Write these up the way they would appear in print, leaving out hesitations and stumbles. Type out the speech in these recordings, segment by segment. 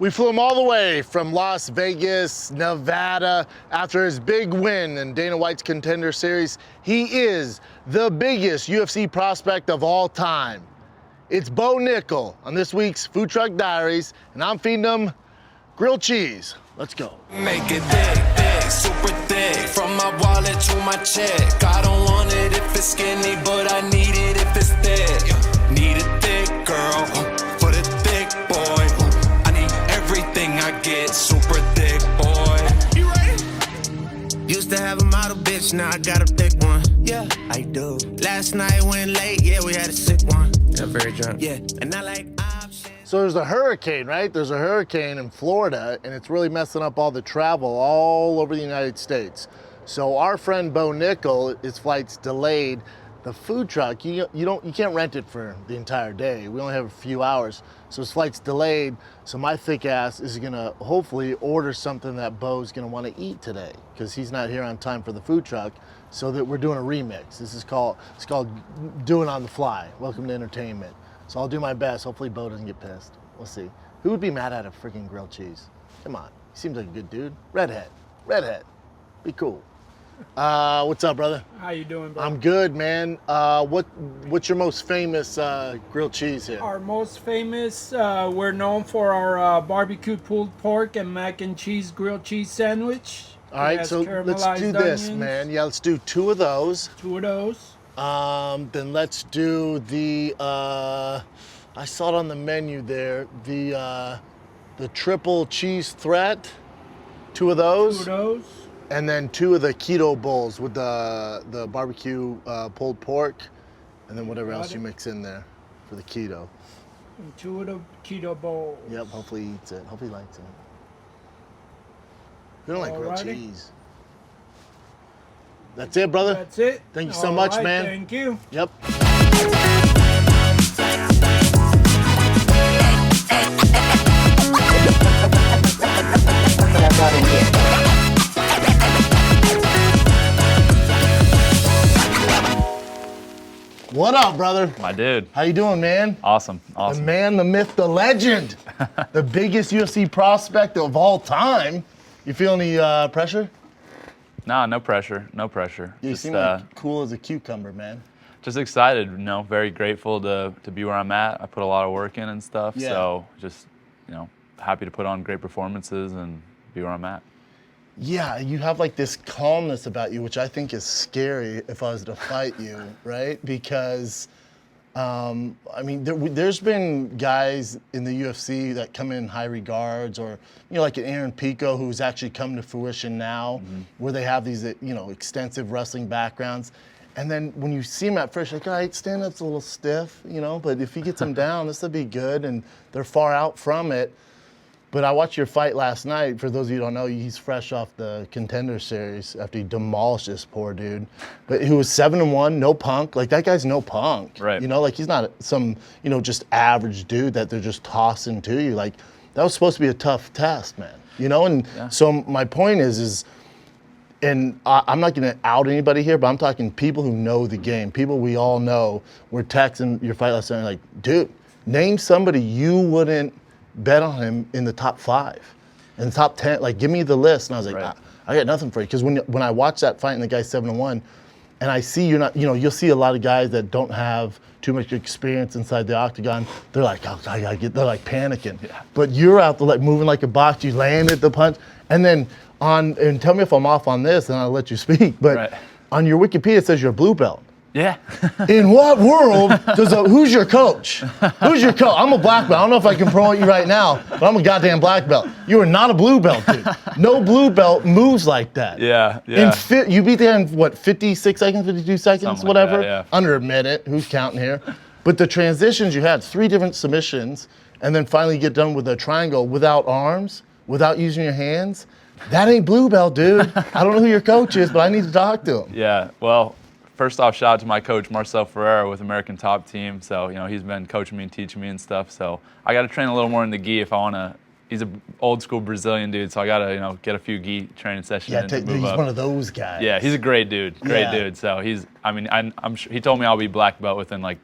We flew him all the way from Las Vegas, Nevada, after his big win in Dana White's Contender Series. He is the biggest UFC prospect of all time. It's Bo Nickal on this week's Food Truck Diaries, and I'm feeding him grilled cheese. Let's go. Make it big, big, super thick. From my wallet to my check. I don't want it if it's skinny, but I need it if it's thick. Need it thick, girl, for the thick boy. I need everything I get, super thick boy. You ready? Used to have a model bitch, now I got a thick one. Yeah, I do. Last night went late, yeah, we had a sick one. Yeah, very drunk. Yeah, and I like options. So there's a hurricane, right? There's a hurricane in Florida, and it's really messing up all the travel all over the United States. So our friend Bo Nickal, his flight's delayed. The food truck, you can't rent it for the entire day. We only have a few hours, so his flight's delayed. So my thick ass is gonna hopefully order something that Bo's gonna want to eat today, because he's not here on time for the food truck. So that we're doing a remix. It's called doing on the fly. Welcome to entertainment. So I'll do my best. Hopefully Bo doesn't get pissed. We'll see. Who would be mad at a freaking grilled cheese? Come on, he seems like a good dude. Redhead, be cool. What's up, brother? How you doing, bro? I'm good, man. What's your most famous grilled cheese here? Our most famous, we're known for our barbecue pulled pork and mac and cheese grilled cheese sandwich. All right, so let's do this, man. Yeah, let's do two of those. Two of those. Then let's do the, I saw it on the menu there, the triple cheese threat. Two of those. Two of those. And then two of the keto bowls with the barbecue pulled pork, and then whatever else you mix in there for the keto. And two of the keto bowls. Yep, hopefully he eats it. Hopefully he likes it. We don't like grilled cheese. That's it, brother. That's it. Thank you so much, man. Thank you. Yep. What up, brother? My dude. How you doing, man? Awesome. The man, the myth, the legend. The biggest UFC prospect of all time. You feel any pressure? Nah, no pressure. No pressure. You seem like cool as a cucumber, man. Just excited, very grateful to be where I'm at. I put a lot of work in and stuff, so just, happy to put on great performances and be where I'm at. Yeah, you have like this calmness about you, which I think is scary if I was to fight you, right? Because, there's been guys in the UFC that come in high regards, or, like an Aaron Pico, who's actually come to fruition now, where they have these, extensive wrestling backgrounds. And then when you see him at first, you're like, all right, stand-up's a little stiff, but if he gets him down, this will be good, and they're far out from it. But I watched your fight last night. For those of you who don't know, he's fresh off the Contender Series after he demolished this poor dude. But he was 7-1, no punk. Like, that guy's no punk. Right. Like, he's not some, just average dude that they're just tossing to you. Like, that was supposed to be a tough test, man. And so my point is, and I'm not going to out anybody here, but I'm talking people who know the game, people we all know. We're texting your fight last night, like, dude, name somebody you wouldn't bet on him in the top 5, in the top 10. Like, give me the list. And I was like, right. I got nothing for you. Because when I watch that fight and the guy's 7-1, and I see you're not, you'll see a lot of guys that don't have too much experience inside the octagon. They're like, oh, I gotta get, they're like panicking. Yeah. But you're out there like moving like a box. You landed the punch, and then and tell me if I'm off on this, and I'll let you speak. But on your Wikipedia it says you're a blue belt. Yeah. In what world who's your coach? Who's your coach? I'm a black belt. I don't know if I can promote you right now, but I'm a goddamn black belt. You are not a blue belt, dude. No blue belt moves like that. Yeah. You beat that in, 56 seconds, 52 seconds, something whatever? Like that, Under a minute. Who's counting here? But the transitions you had, 3 different submissions, and then finally get done with a triangle without arms, without using your hands. That ain't blue belt, dude. I don't know who your coach is, but I need to talk to him. Yeah, well, first off, shout out to my coach, Marcel Ferreira, with American Top Team. So, he's been coaching me and teaching me and stuff. So I got to train a little more in the gi if I want to. He's an old school Brazilian dude, so I got to, get a few gi training sessions in to move he's up. One of those guys. Yeah, he's a great dude. Great dude. So I'm sure he told me I'll be black belt within like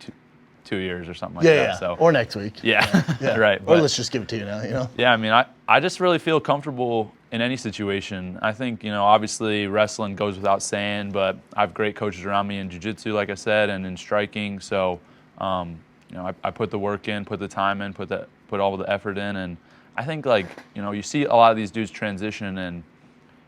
2 years or something like Yeah, that. yeah. So Or next week. yeah, Yeah. right. Or But, let's just give it to you now, you know? yeah, I mean, I just really feel comfortable in any situation. I think, obviously wrestling goes without saying, but I have great coaches around me in jiu-jitsu, like I said, and in striking. So, I put the work in, put the time in, put all the effort in, and I think you see a lot of these dudes transition, and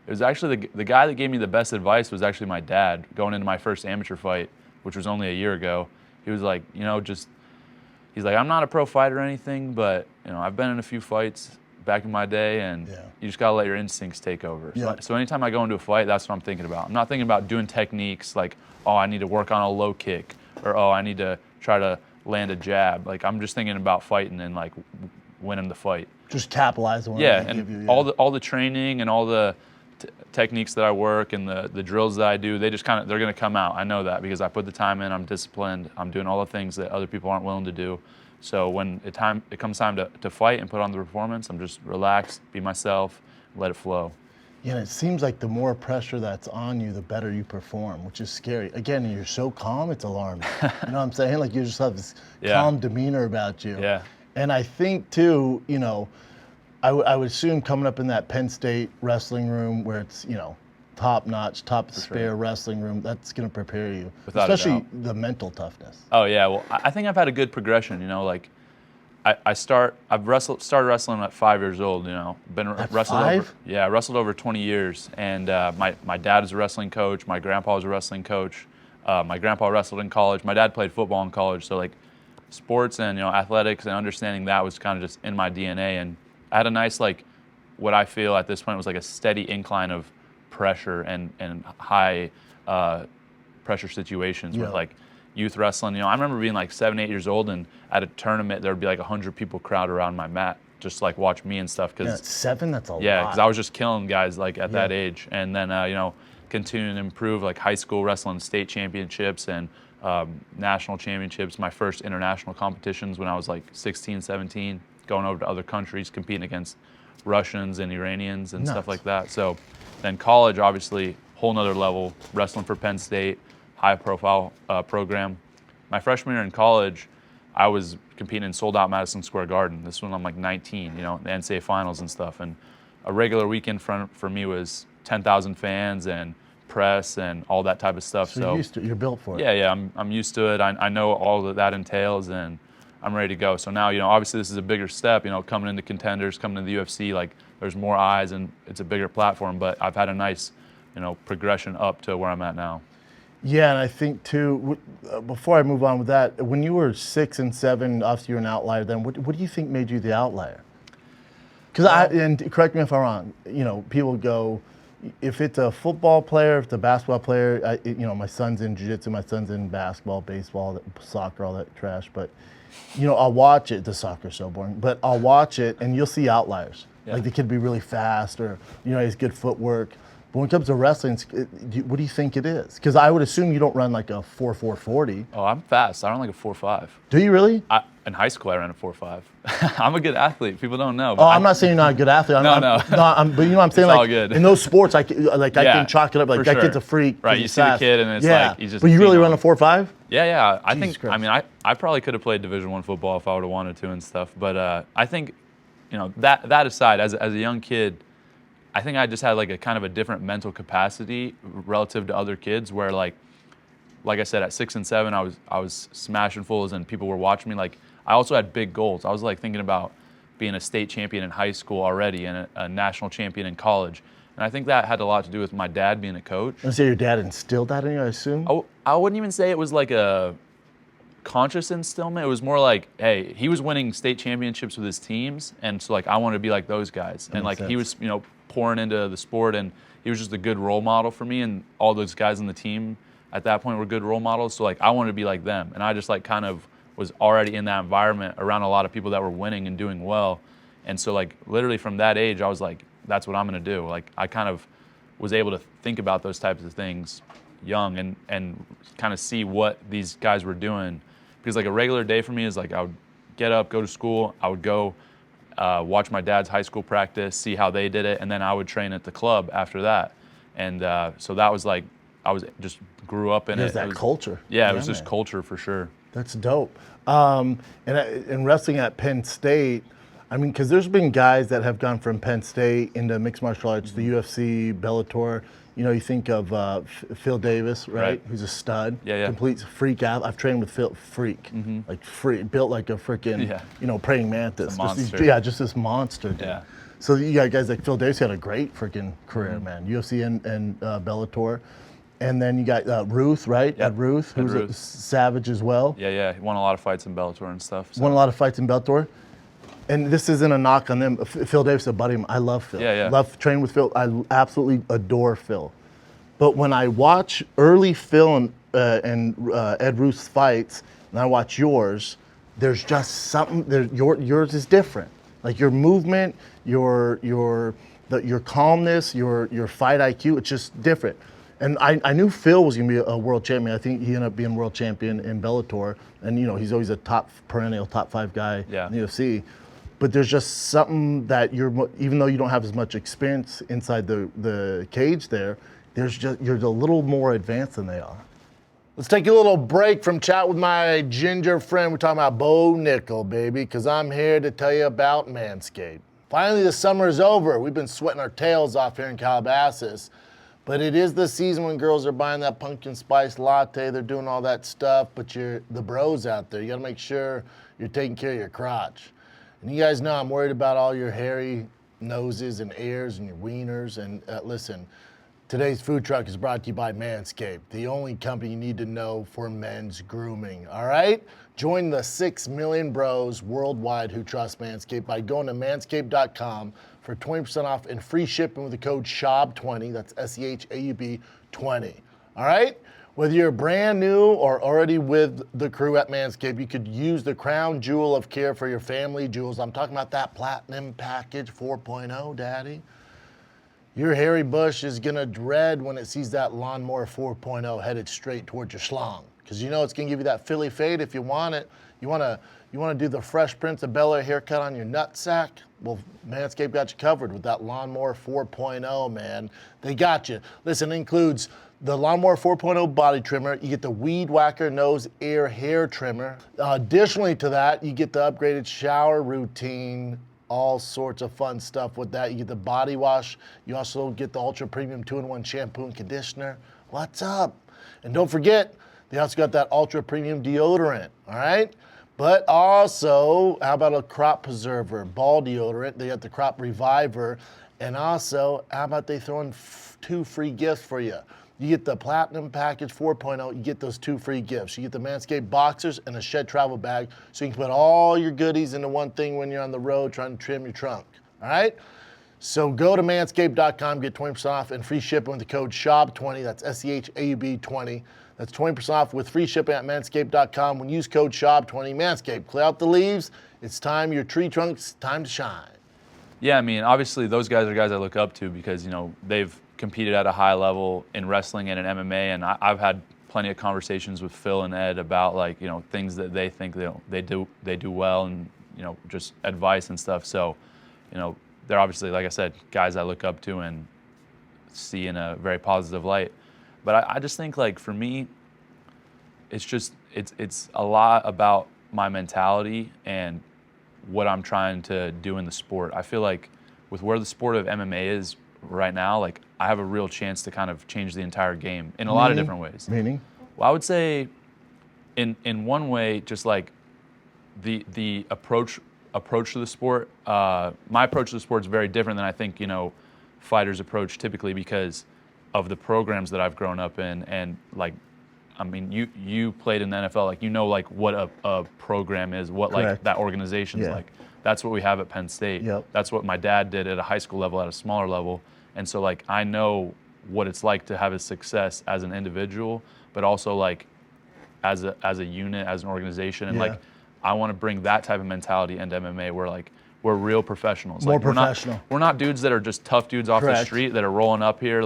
it was actually the guy that gave me the best advice was actually my dad going into my first amateur fight, which was only a year ago. He was like, he's like, I'm not a pro fighter or anything, but I've been in a few fights back in my day, and you just gotta let your instincts take over. Yeah. So anytime I go into a fight, that's what I'm thinking about. I'm not thinking about doing techniques like, oh, I need to work on a low kick, or oh, I need to try to land a jab. Like, I'm just thinking about fighting and like winning the fight. Just capitalize on Yeah, what they and give you. all the training and all the techniques that I work and the drills that I do, they're going to come out. I know that because I put the time in, I'm disciplined, I'm doing all the things that other people aren't willing to do. So when it comes time to fight and put on the performance, I'm just relaxed, be myself, let it flow. Yeah, and it seems like the more pressure that's on you, the better you perform, which is scary. Again, you're so calm, it's alarming. You know what I'm saying? Like, you just have this calm demeanor about you. Yeah. And I think, too, I would assume coming up in that Penn State wrestling room where it's, top-notch, top-spare wrestling room, that's going to prepare you. Without a Especially doubt. the mental toughness. Oh yeah, well I think I've had a good progression. Like I've started wrestling at 5 years old. Been At wrestled 5? I wrestled over 20 years, and my dad is a wrestling coach. My grandpa was a wrestling coach. My grandpa wrestled in college. My dad played football in college. So like sports and athletics and understanding that was kind of just in my DNA. And I had a nice what I feel at this point was like a steady incline of pressure and high pressure situations with like youth wrestling. I remember being like 7, 8 years old, and at a tournament there would be like 100 people crowd around my mat just like watch me and stuff. Yeah, 7, that's a lot. Yeah, because I was just killing guys like at that age, and then continuing to improve like high school wrestling state championships and national championships. My first international competitions when I was like 16, 17, going over to other countries, competing against Russians and Iranians and stuff like that. So then college, obviously, whole nother level, wrestling for Penn State, high profile program. My freshman year in college, I was competing in sold-out Madison Square Garden. This one I'm like 19, the NCAA finals and stuff. And a regular weekend for me was 10,000 fans and press and all that type of stuff. So you're used to it. You're built for it. Yeah, I'm used to it. I know all that entails, and I'm ready to go. So now, obviously this is a bigger step, coming into Contenders, coming to the UFC, like there's more eyes and it's a bigger platform, but I've had a nice, progression up to where I'm at now. Yeah, and I think too, before I move on with that, when you were 6 and 7, obviously you're an outlier then, what do you think made you the outlier? Because and correct me if I'm wrong, people go, if it's a football player, if it's a basketball player, my son's in jiu-jitsu, my son's in basketball, baseball, soccer, all that trash, but I'll watch it. The soccer's so boring, but I'll watch it, and you'll see outliers. Yeah. Like the kid be really fast, or he has good footwork. But when it comes to wrestling, what do you think it is? Because I would assume you don't run like a 4.40. Oh, I'm fast. I run like a 4.5. Do you really? In high school, I ran a 4.5. I'm a good athlete. People don't know. Oh, I'm not saying you're not a good athlete. No. But what I'm saying, It's all good. in those sports, I can chalk it up. Like for that sure. kid's a freak. Right, you see the kid, and it's like he's just. But you really run a 4.5? Yeah. I Jesus think. Christ. I mean, I probably could have played Division I football if I would have wanted to and stuff. But I think, that aside, as a young kid, I think I just had like a kind of a different mental capacity relative to other kids, where like I said, at 6 and 7, I was smashing fools, and people were watching me. Like, I also had big goals. I was like thinking about being a state champion in high school already, and a national champion in college. And I think that had a lot to do with my dad being a coach. I say your dad instilled that in you, I assume. I wouldn't even say it was like a conscious instillment. It was more like, hey, he was winning state championships with his teams, and so like I wanted to be like those guys. And like he was, pouring into the sport, and he was just a good role model for me, and all those guys on the team at that point were good role models. So like I wanted to be like them, and I just like kind of was already in that environment around a lot of people that were winning and doing well. And so like literally from that age, I was like, that's what I'm gonna do. Like I kind of was able to think about those types of things young and kind of see what these guys were doing. Because like a regular day for me is like I would get up, go to school, I would go watch my dad's high school practice, see how they did it, and then I would train at the club after that. And so that was like, I was just grew up in it. There's that culture. Yeah, it was just culture for sure. That's dope. And wrestling at Penn State, I mean, because there's been guys that have gone from Penn State into mixed martial arts, the UFC, Bellator. You know, you think of Phil Davis, right? Who's a stud, Yeah. complete freak out. I've trained with Phil, freak, like freak, built like a freaking, praying mantis. It's a monster. Just this monster, dude. Yeah. So you got guys like Phil Davis, who had a great freaking career, man. UFC and Bellator. And then you got Ruth, right? Yep. Ed Ruth, who's Ruth. a savage as well. Yeah. He won a lot of fights in Bellator and stuff. So. Won a lot of fights in Bellator. And this isn't a knock on them. Phil Davis, a buddy of mine. I love Phil. Yeah. Love training with Phil. I absolutely adore Phil. But when I watch early Phil and Ed Ruth's fights, and I watch yours, there's just something. Yours is different. Like your movement, your calmness, your fight IQ. It's just different. And I knew Phil was going to be a world champion. I think he ended up being world champion in Bellator. And, he's always a perennial top 5 guy in the UFC. But there's just something that even though you don't have as much experience inside the cage there, you're a little more advanced than they are. Let's take a little break from chat with my ginger friend. We're talking about Bo Nickal, baby, because I'm here to tell you about Manscaped. Finally, the summer is over. We've been sweating our tails off here in Calabasas. But it is the season when girls are buying that pumpkin spice latte. They're doing all that stuff. But the bros out there, you got to make sure you're taking care of your crotch. And you guys know I'm worried about all your hairy noses and ears and your wieners. And listen, today's food truck is brought to you by Manscaped, the only company you need to know for men's grooming. All right? Join the 6 million bros worldwide who trust Manscaped by going to manscaped.com for 20% off and free shipping with the code SCHAUB20. That's SCHAUB 20. All right? Whether you're brand new or already with the crew at Manscaped, you could use the crown jewel of care for your family jewels. I'm talking about that Platinum Package 4.0, Daddy. Your hairy bush is going to dread when it sees that Lawnmower 4.0 headed straight towards your schlong. Because it's going to give you that Philly fade if you want it. You want to do the Fresh Prince of Bel-Air haircut on your nutsack? Well, Manscaped got you covered with that Lawnmower 4.0, man. They got you. Listen, it includes the Lawnmower 4.0 body trimmer. You get the Weed Whacker nose ear hair trimmer. Additionally to that, you get the upgraded shower routine. All sorts of fun stuff with that. You get the body wash. You also get the Ultra Premium 2-in-1 shampoo and conditioner. What's up? And don't forget, they also got that Ultra Premium deodorant, all right? But also, how about a crop preserver, ball deodorant? They got the crop reviver. And also, how about they throw in 2 free gifts for you? You get the Platinum Package 4.0, you get those 2 free gifts. You get the Manscaped boxers and a Shed travel bag, so you can put all your goodies into one thing when you're on the road trying to trim your trunk, all right? So go to manscaped.com, get 20% off and free shipping with the code SCHAUB20, that's SCHAUB 20. That's 20% off with free shipping at manscaped.com when you use code SCHAUB20. Manscaped, clear out the leaves. It's time, your tree trunk's time to shine. Yeah, I mean, obviously those guys are guys I look up to because, they've competed at a high level in wrestling and in MMA, and I've had plenty of conversations with Phil and Ed about things that they think they do well and just advice and stuff. So, they're obviously, like I said, guys I look up to and see in a very positive light. But I just think for me, it's a lot about my mentality and what I'm trying to do in the sport. I feel like with where the sport of MMA is right now, I have a real chance to kind of change the entire game in a lot of different ways. Meaning? Well, I would say in one way, just the approach to the sport. My approach to the sport is very different than I think fighters approach typically because of the programs that I've grown up in, and you played in the NFL, what a program is, what Correct. That organization's like. That's what we have at Penn State. Yep. That's what my dad did at a high school level, at a smaller level, and so I know what it's like to have a success as an individual, but also as a unit, as an organization, and I want to bring that type of mentality into MMA where we're real professionals. More professional. We're not dudes that are just tough dudes off Correct. the street that are rolling up here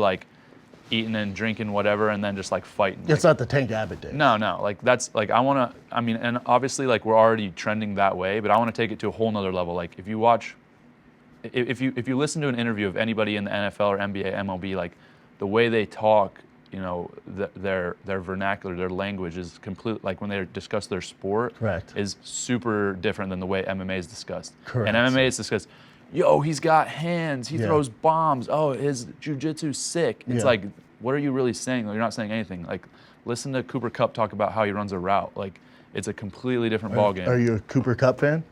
eating and drinking whatever and then just fighting. It's not the Tank Abbott days. No, that's I want to. I mean, and obviously we're already trending that way, but I want to take it to a whole nother level. If you watch, if you listen to an interview of anybody in the NFL or NBA, MLB, the way they talk their vernacular, their language is complete. Like when they discuss their sport, Correct. is super different than the way MMA is discussed. Correct. And MMA is discussed. Yo, he's got hands. He throws bombs. Oh, his jujitsu's sick. It's like, what are you really saying? You're not saying anything. Like, listen to Cooper Kupp talk about how he runs a route. Like, it's a completely different ballgame. Are you a Cooper Kupp fan?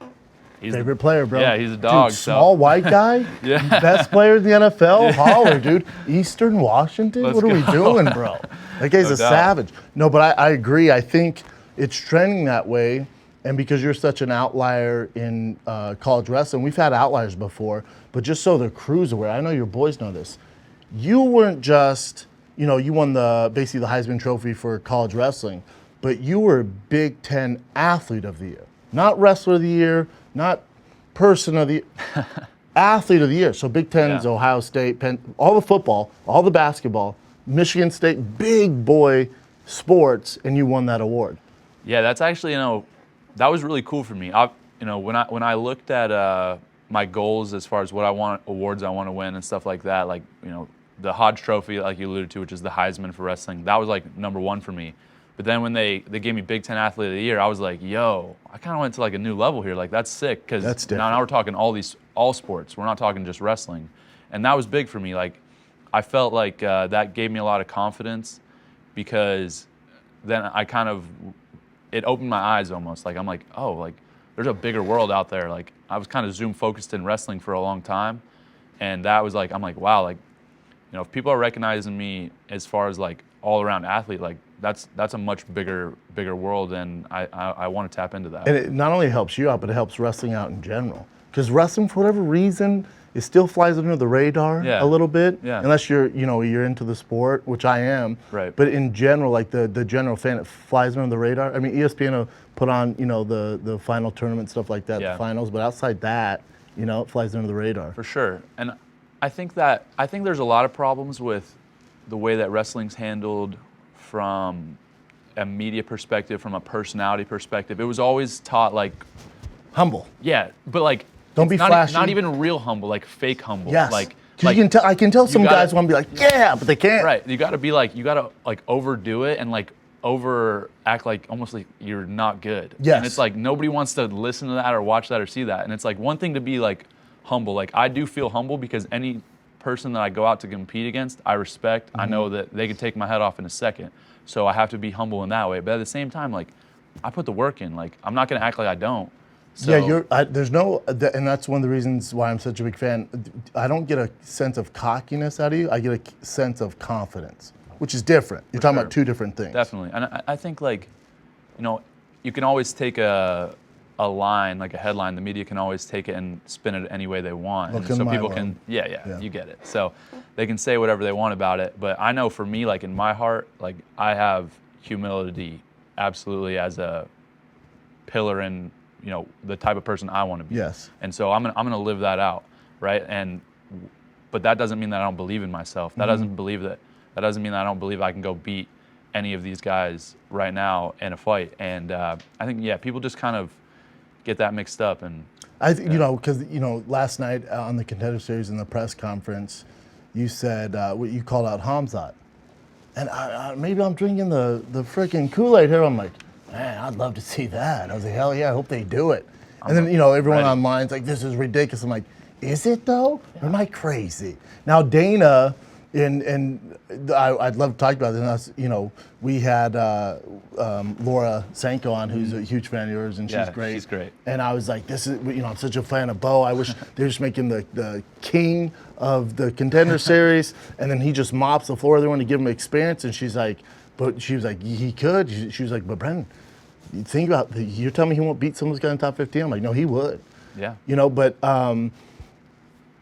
He's Favorite player, bro. Yeah, he's a dog. Dude, small white guy, best player in the NFL. Holler, dude. Eastern Washington. Let's what are we go. doing, bro? That guy's a doubt. savage. No, but I agree. I think it's trending that way. And because you're such an outlier in college wrestling, we've had outliers before, but just so the crew's aware, I know your boys know this. You weren't just, you won basically the Heisman Trophy for college wrestling, but you were Big Ten Athlete of the Year. Not Wrestler of the Year, not Person of the Year, Athlete of the Year. So Big Ten's Ohio State, Penn, all the football, all the basketball, Michigan State, big boy sports, and you won that award. Yeah, that's actually, that was really cool for me. When I looked at my goals as far as what awards I want to win and stuff like that, like, the Hodge Trophy, like you alluded to, which is the Heisman for wrestling, that was like number one for me. But then when they gave me Big Ten Athlete of the Year, I was like, yo, I kind of went to like a new level here. Like, that's sick, because now we're talking all sports. We're not talking just wrestling. And that was big for me. Like, I felt like that gave me a lot of confidence, because then it opened my eyes almost. Like, I'm like, oh, like, there's a bigger world out there. Like, I was kind of zoom focused in wrestling for a long time. And that was like, I'm like, wow, like, if people are recognizing me as far as like all around athlete, like that's a much bigger world, and I want to tap into that. And it not only helps you out, but it helps wrestling out in general. Because wrestling, for whatever reason, it still flies under the radar a little bit. Yeah. Unless you're into the sport, which I am. Right. But in general, like the general fan, it flies under the radar. I mean, ESPN will put on, the final tournament, stuff like that, the finals. But outside that, it flies under the radar. For sure. And I think there's a lot of problems with the way that wrestling's handled from a media perspective, from a personality perspective. It was always taught like humble. Yeah, but like don't be flashy. Not even real humble, like fake humble. Yes. Like I can tell some guys want to be like, yeah, but they can't. Right. You got to overdo it and like overact like almost like you're not good. Yes. And it's like nobody wants to listen to that or watch that or see that. And it's like one thing to be like humble. Like, I do feel humble because any person that I go out to compete against, I respect. I know that they could take my head off in a second. So I have to be humble in that way. But at the same time, like, I put the work in. Like, I'm not going to act like I don't. So, yeah, and that's one of the reasons why I'm such a big fan. I don't get a sense of cockiness out of you. I get a sense of confidence, which is different. You're talking about two different things. Definitely. And I think, like, you can always take a line, like a headline, the media can always take it and spin it any way they want. And so people can, you get it. So they can say whatever they want about it. But I know for me, like in my heart, like I have humility absolutely as a pillar in, the type of person I want to be. Yes. And so I'm gonna live that out, right? But that doesn't mean that I don't believe in myself. That doesn't mean that I don't believe I can go beat any of these guys right now in a fight. And I think, people just kind of get that mixed up. And I think, because, last night on the Contender Series in the press conference, you said, you called out Hamzat. And maybe I'm drinking the freaking Kool-Aid here. I'm like, man, I'd love to see that. I was like, hell yeah, I hope they do it. And then, everyone online's like, this is ridiculous. I'm like, is it though? Or am I crazy? Now, Dana, I'd love to talk about this. We had Laura Sanko on, who's a huge fan of yours, and she's great. She's great. And I was like, this is, I'm such a fan of Bo. I wish they were just making the king of the Contender Series, and then he just mops the floor. They want to give him experience, and she was like, he could. She was like, but Brendan, think about, you're telling me he won't beat someone who's got in the top 15? I'm like, no, he would. Yeah. But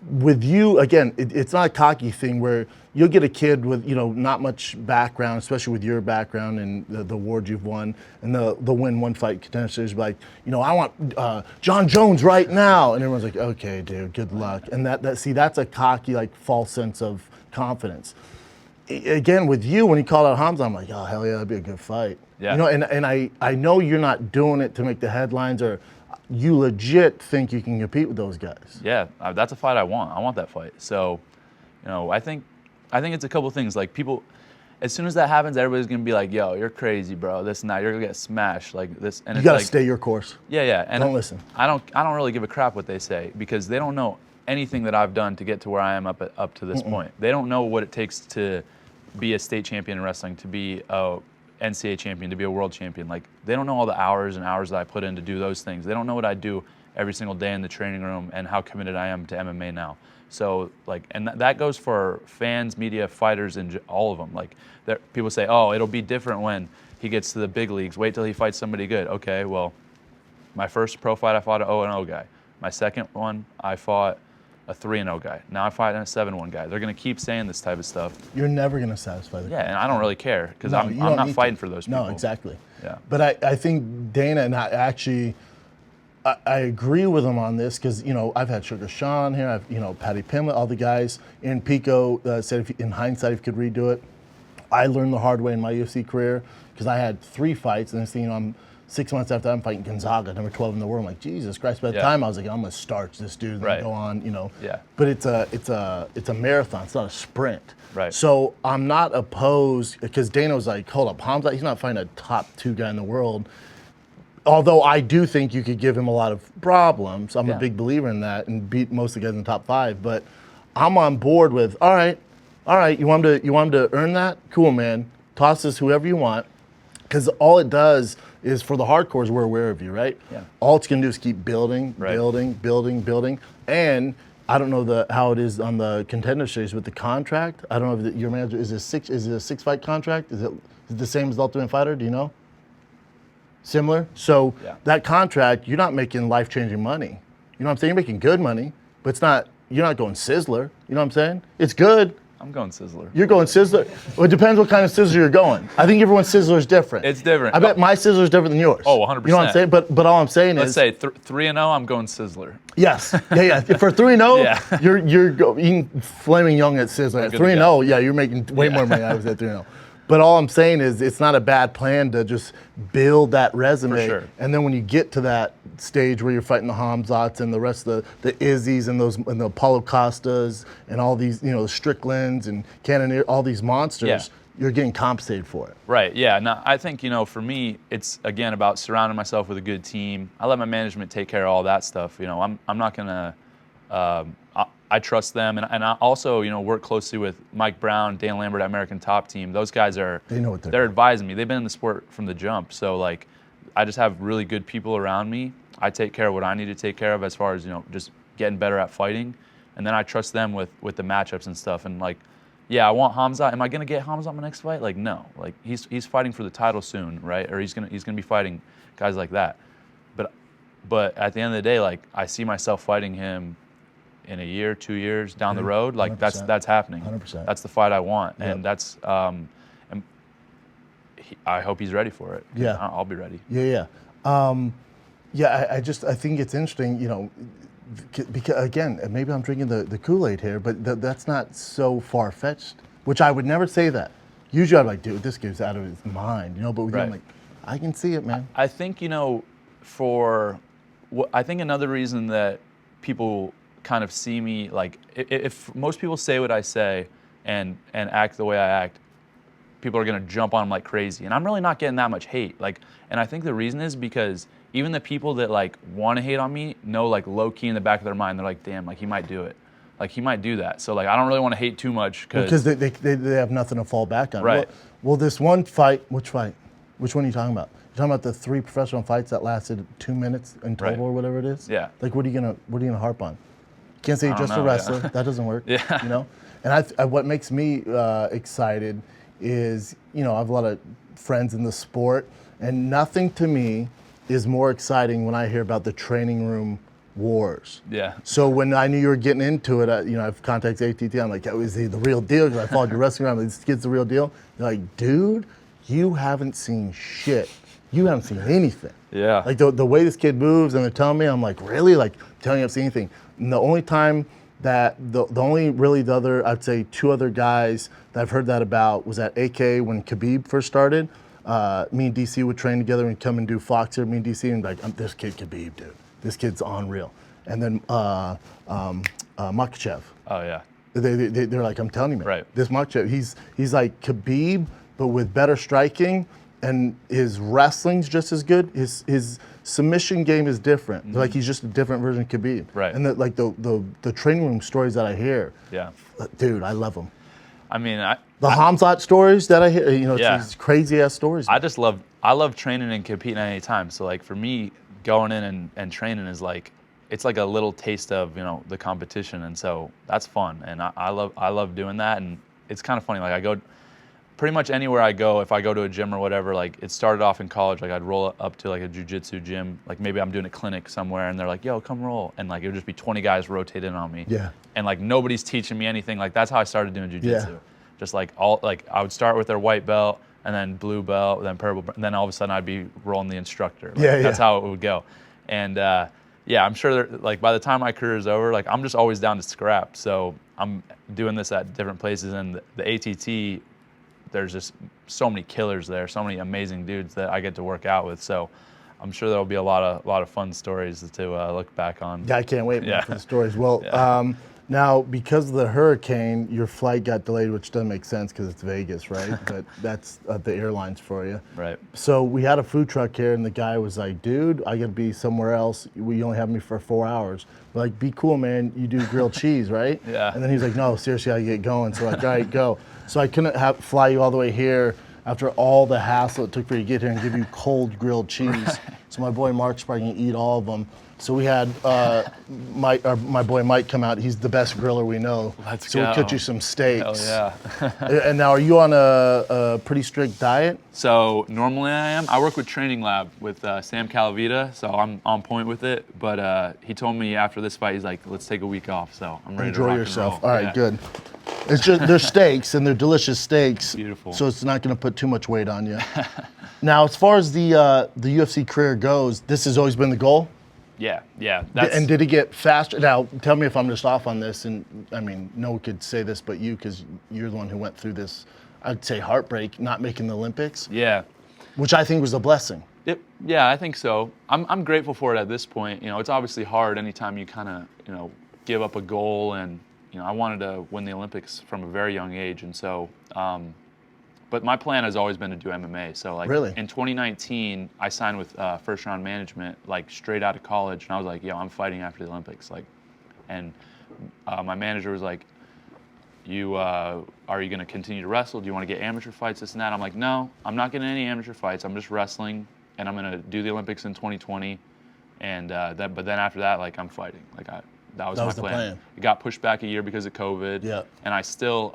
with you, again, it's not a cocky thing where you'll get a kid with, not much background, especially with your background and the award you've won, and the win one fight Contender Series, like, I want John Jones right now. And everyone's like, okay, dude, good luck. And that's a cocky, like, false sense of confidence. Again, with you, when you called out Hamza, I'm like, oh, hell yeah, that'd be a good fight. Yeah. And I know you're not doing it to make the headlines, or you legit think you can compete with those guys. Yeah, that's a fight I want. I want that fight. So, I think it's a couple of things. Like, people, as soon as that happens, everybody's gonna be like, "Yo, you're crazy, bro. This and that. You're gonna get smashed like this." And You it's gotta like, stay your course. yeah. And Don't listen. I don't really give a crap what they say because they don't know anything that I've done to get to where I am up to this point. They don't know what it takes to be a state champion in wrestling, to be a NCAA champion, to be a world champion. Like, they don't know all the hours and hours that I put in to do those things. They don't know what I do every single day in the training room and how committed I am to MMA now. So, like, and that goes for fans, media, fighters, and all of them. Like, people say, oh, it'll be different when he gets to the big leagues. Wait till he fights somebody good. Okay, well, my first pro fight, I fought an 0-0 guy. My second one, I fought a 3-0 guy. Now I fight a 7-1 guy. They're gonna keep saying this type of stuff. You're never gonna satisfy the Yeah, and I don't really care because No, I'm you don't not need fighting to. for those people. No, exactly. Yeah. But I think Dana and I agree with him on this because, you know, I've had Sugar Sean here, I've, you know, Patty Pimlet, all the guys. Aaron Pico said if in hindsight, if he could redo it. I learned the hard way in my UFC career because I had 3 fights, and next thing you know, I'm 6 months after I'm fighting Gonzaga, number 12 in the world. I'm like, Jesus Christ. By the time I was like, I'm gonna starch this dude and then go on, you know. Yeah. But it's a marathon. It's not a sprint. Right. So I'm not opposed because Dana was like, hold up, Hamza, he's not fighting a top 2 guy in the world. Although I do think you could give him a lot of problems. I'm a big believer in that and beat most of the guys in the top 5. But I'm on board with, all right, you want him to earn that? Cool, man. Toss this whoever you want. Because all it does is, for the hardcores, we're aware of you, right? Yeah. All it's gonna do is keep building. And I don't know how it is on the Contender series with the contract. I don't know if your manager is it a 6-fight contract? Is it the same as the Ultimate Fighter? Do you know? Similar. So that contract, you're not making life-changing money. You know what I'm saying? You're making good money, but it's not. You're not going Sizzler. You know what I'm saying? It's good. I'm going Sizzler. You're going Sizzler. Well, it depends what kind of Sizzler you're going. I think everyone's Sizzler is different. It's different. I bet my Sizzler is different than yours. Oh, 100%. You know what I'm saying? But all I'm saying Let's is, say 3-0, I'm going Sizzler. yes, yeah. For 3-0, Yeah. you're eating flaming young at Sizzler. At good to 3-0, yeah, you're making way more money than I was at 3-0. But all I'm saying is, it's not a bad plan to just build that resume. For sure. And then when you get to that stage where you're fighting the Hamzats and the rest of the Izzies and the Paulo Costas and all these, you know, the Stricklands and Cannoneer, all these monsters, you're getting compensated for it. Right, yeah. Now, I think, you know, for me, it's, again, about surrounding myself with a good team. I let my management take care of all that stuff. You know, I'm not going to I trust them, and I also, you know, work closely with Mike Brown, Dan Lambert at American Top Team. Those guys They know what they're they're advising me. They've been in the sport from the jump. So, like, I just have really good people around me. I take care of what I need to take care of as far as, you know, just getting better at fighting. And then I trust them with the matchups and stuff. And, like, yeah, I want Hamza. Am I going to get Hamza on my next fight? Like, no. Like, he's fighting for the title soon, right? Or he's gonna be fighting guys like that. But at the end of the day, like, I see myself fighting him in a year, 2 years down the road. Like, 100%. that's happening. 100%. That's the fight I want. Yep. And that's I hope he's ready for it. Yeah. I'll be ready. Yeah. I think it's interesting, you know, because again, maybe I'm drinking the Kool-Aid here, but that's not so far-fetched, which I would never say that. Usually I'm like, dude, this guy's out of his mind, you know, but with you, I'm like, I can see it, man. I think, you know, I think another reason that people kind of see me, like, if most people say what I say and act the way I act, people are gonna jump on them like crazy. And I'm really not getting that much hate. Like, and I think the reason is because even the people that, like, want to hate on me know, like, low key in the back of their mind, they're like, damn, like, he might do it. Like, he might do that. So, like, I don't really want to hate too much because they have nothing to fall back on. Right. Well, this one fight, which fight? Which one are you talking about? You're talking about the 3 professional fights that lasted 2 minutes in total or whatever it is? Yeah. Like, what are you gonna harp on? Can't say just a know, wrestler. That doesn't work. Yeah. You know? And what makes me excited is, you know, I have a lot of friends in the sport, and nothing to me is more exciting when I hear about the training room wars. Yeah. So when I knew you were getting into it, you know, I've contacted ATT. I'm like, is he the real deal? Because I followed your wrestling around. Like, this kid's the real deal. They're like, dude, you haven't seen shit. You haven't seen anything. Yeah. Like the way this kid moves, and they're telling me, I'm like, really? Like, telling you I've seen anything. And the only time that the only really the other, I'd say 2 other guys that I've heard that about was at AK when Khabib first started. Me and DC would train together and come and do Fox here. Me and DC and like, this kid Khabib, dude. This kid's unreal. And then Makhachev. Oh, yeah. They're like, I'm telling you, man, Right. this Makhachev, he's like Khabib, but with better striking, and his wrestling's just as good. His submission game is different. Like he's just a different version of Khabib. Right. And the training room stories that I hear, Yeah. dude, I love them. I mean, The Hamzat stories that I hear, it's Yeah. these crazy ass stories. I love training and competing at any time. So like for me, going in and training is like, it's like a little taste of, the competition. And so that's fun. And I love doing that. And it's kind of funny. Like I go pretty much anywhere I go, if I go to a gym or whatever, like it started off in college, like I'd roll up to like a jiu-jitsu gym. Like maybe I'm doing a clinic somewhere and they're like, yo, come roll. And like, it would just be 20 guys rotate in on me. Yeah. And like, nobody's teaching me anything. Like that's how I started doing jiu-jitsu. Yeah. Just like I would start with their white belt and then blue belt, then purple belt, and then all of a sudden I'd be rolling the instructor. Like, that's how it would go. And I'm sure like by the time my career is over, like I'm just always down to scrap. So I'm doing this at different places, and the ATT, there's just so many killers there, so many amazing dudes that I get to work out with. So I'm sure there'll be a lot of fun stories to look back on. Yeah, I can't wait for the stories. Well, now, because of the hurricane, your flight got delayed, which doesn't make sense because it's Vegas, right? But that's the airlines for you. Right. So we had a food truck here, and the guy was like, dude, I got to be somewhere else. You only have me for 4 hours. We're like, be cool, man. You do grilled cheese, right? Yeah. And then he's like, no, seriously, I get going. So like, all right, go. So I couldn't fly you all the way here after all the hassle it took for you to get here and give you cold grilled cheese. Right. So my boy Mark's probably going to eat all of them. So we had my boy Mike come out. He's the best griller we know. Let's go. go. We'll cook you some steaks. Hell yeah. And now, are you on a pretty strict diet? So normally I am. I work with Training Lab with Sam Calavita, so I'm on point with it. But he told me after this fight, he's like, let's take a week off. So I'm ready to rock yourself. and roll. All right, good. It's just they're steaks, and they're delicious steaks. Beautiful. So it's not going to put too much weight on you. Now, as far as the UFC career goes, this has always been the goal? Yeah. And did it get faster? Now, tell me if I'm just off on this. And I mean, no one could say this but you, because you're the one who went through this, I'd say, heartbreak, not making the Olympics. Yeah. Which I think was a blessing. Yeah, I think so. I'm grateful for it at this point. It's obviously hard anytime you kind of, give up a goal. And, I wanted to win the Olympics from a very young age. And so, but my plan has always been to do MMA. So like really? In 2019, I signed with First Round Management, like straight out of college. And I was like, yo, I'm fighting after the Olympics. And my manager was like, are you going to continue to wrestle? Do you want to get amateur fights, this and that? I'm like, no, I'm not getting any amateur fights. I'm just wrestling, and I'm going to do the Olympics in 2020. And but then after that, like I'm fighting. Like that was my plan. It got pushed back a year because of COVID. Yeah. And I still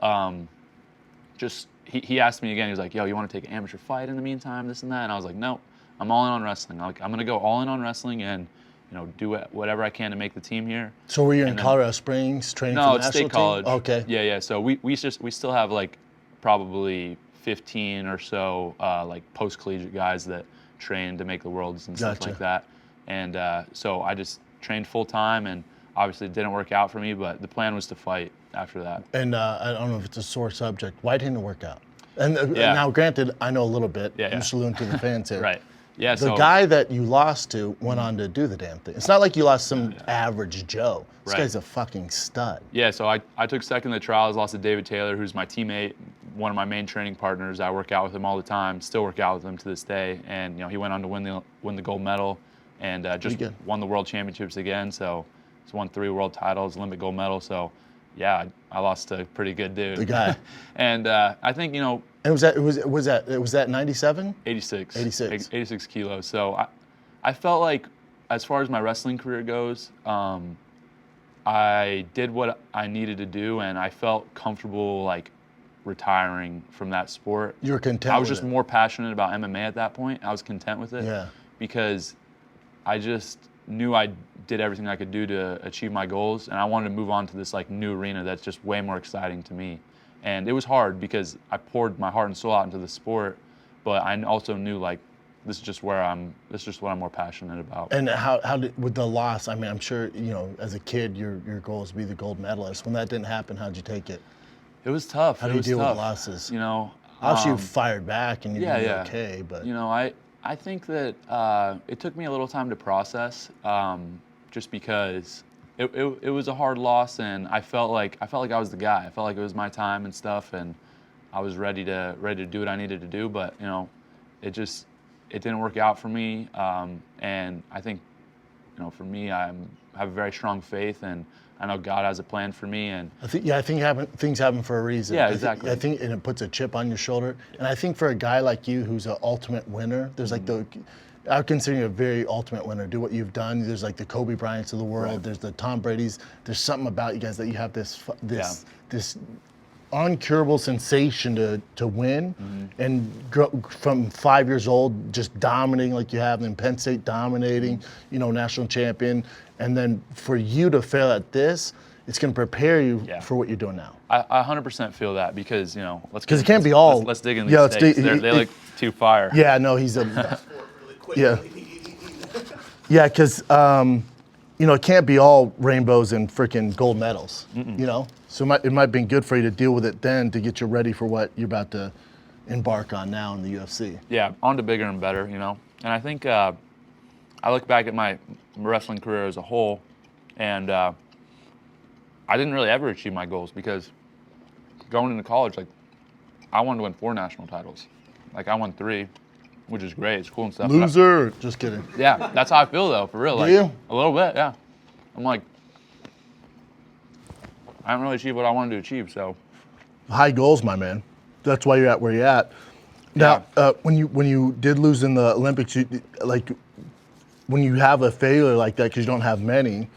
he asked me again. He was like, yo, you want to take an amateur fight in the meantime, this and that? And I was like, no, I'm all in on wrestling. I'm going to go all in on wrestling and do whatever I can to make the team here. So were you in Colorado Springs training for the national state college. team? Okay. Yeah. So we still have like probably 15 or so like post-collegiate guys that train to make the worlds and stuff like that. And so I just trained full time, and obviously it didn't work out for me, but the plan was to fight after that. And I don't know if it's a sore subject. Why didn't it work out? And now, granted, I know a little bit. Yeah. I'm just alluding to the fans here. Right. Yeah. The guy that you lost to went on to do the damn thing. It's not like you lost some average Joe. This guy's a fucking stud. Yeah, so I took second in the trials, lost to David Taylor, who's my teammate, one of my main training partners. I work out with him all the time, still work out with him to this day. And he went on to win the gold medal, and just won the world championships again. So he's won 3 world titles, Olympic gold medal. So yeah, I lost to a pretty good dude. The guy. And I think And was that 97? 86. 86. 86 kilos. So I felt like, as far as my wrestling career goes, I did what I needed to do, and I felt comfortable like retiring from that sport. You were content. I was just more passionate about MMA at that point. I was content with it. Yeah. Because I just knew I did everything I could do to achieve my goals, and I wanted to move on to this like new arena that's just way more exciting to me. And it was hard because I poured my heart and soul out into the sport, but I also knew like this is just what I'm more passionate about. And how did, with the loss, I mean, I'm sure, as a kid, your goal is to be the gold medalist. When that didn't happen, how'd you take it? It was tough. How do you deal with losses? Obviously you fired back and you're okay, but I think that it took me a little time to process, just because it was a hard loss, and I felt like I was the guy. I felt like it was my time and stuff, and I was ready to do what I needed to do. But it didn't work out for me, and I think for me, I have a very strong faith, and I know God has a plan for me. And I think things happen for a reason. Yeah, exactly. I think and it puts a chip on your shoulder. And I think for a guy like you who's an ultimate winner, there's like I would consider you a very ultimate winner. Do what you've done. There's like the Kobe Bryants of the world. Right. There's the Tom Brady's. There's something about you guys that you have this uncurable sensation to win, and from 5 years old just dominating like you have, and Penn State dominating, national champion, and then for you to fail at this, it's going to prepare you for what you're doing now. I 100% feel that because because it can't be all. Let's dig into these stakes. They look too fire. Yeah, no, he's a. Yeah. Yeah, because it can't be all rainbows and freaking gold medals. So it might have been good for you to deal with it then to get you ready for what you're about to embark on now in the UFC. Yeah, on to bigger and better, And I think I look back at my wrestling career as a whole, and I didn't really ever achieve my goals because going into college, I wanted to win 4 national titles. I won 3, which is great. It's cool and stuff. Loser. Just kidding. Yeah, that's how I feel though, for real. Do you? A little bit, yeah. I'm like, I haven't really achieved what I wanted to achieve, so. High goals, my man. That's why you're at where you're at. Now, when you did lose in the Olympics, when you have a failure like that, because you don't have many,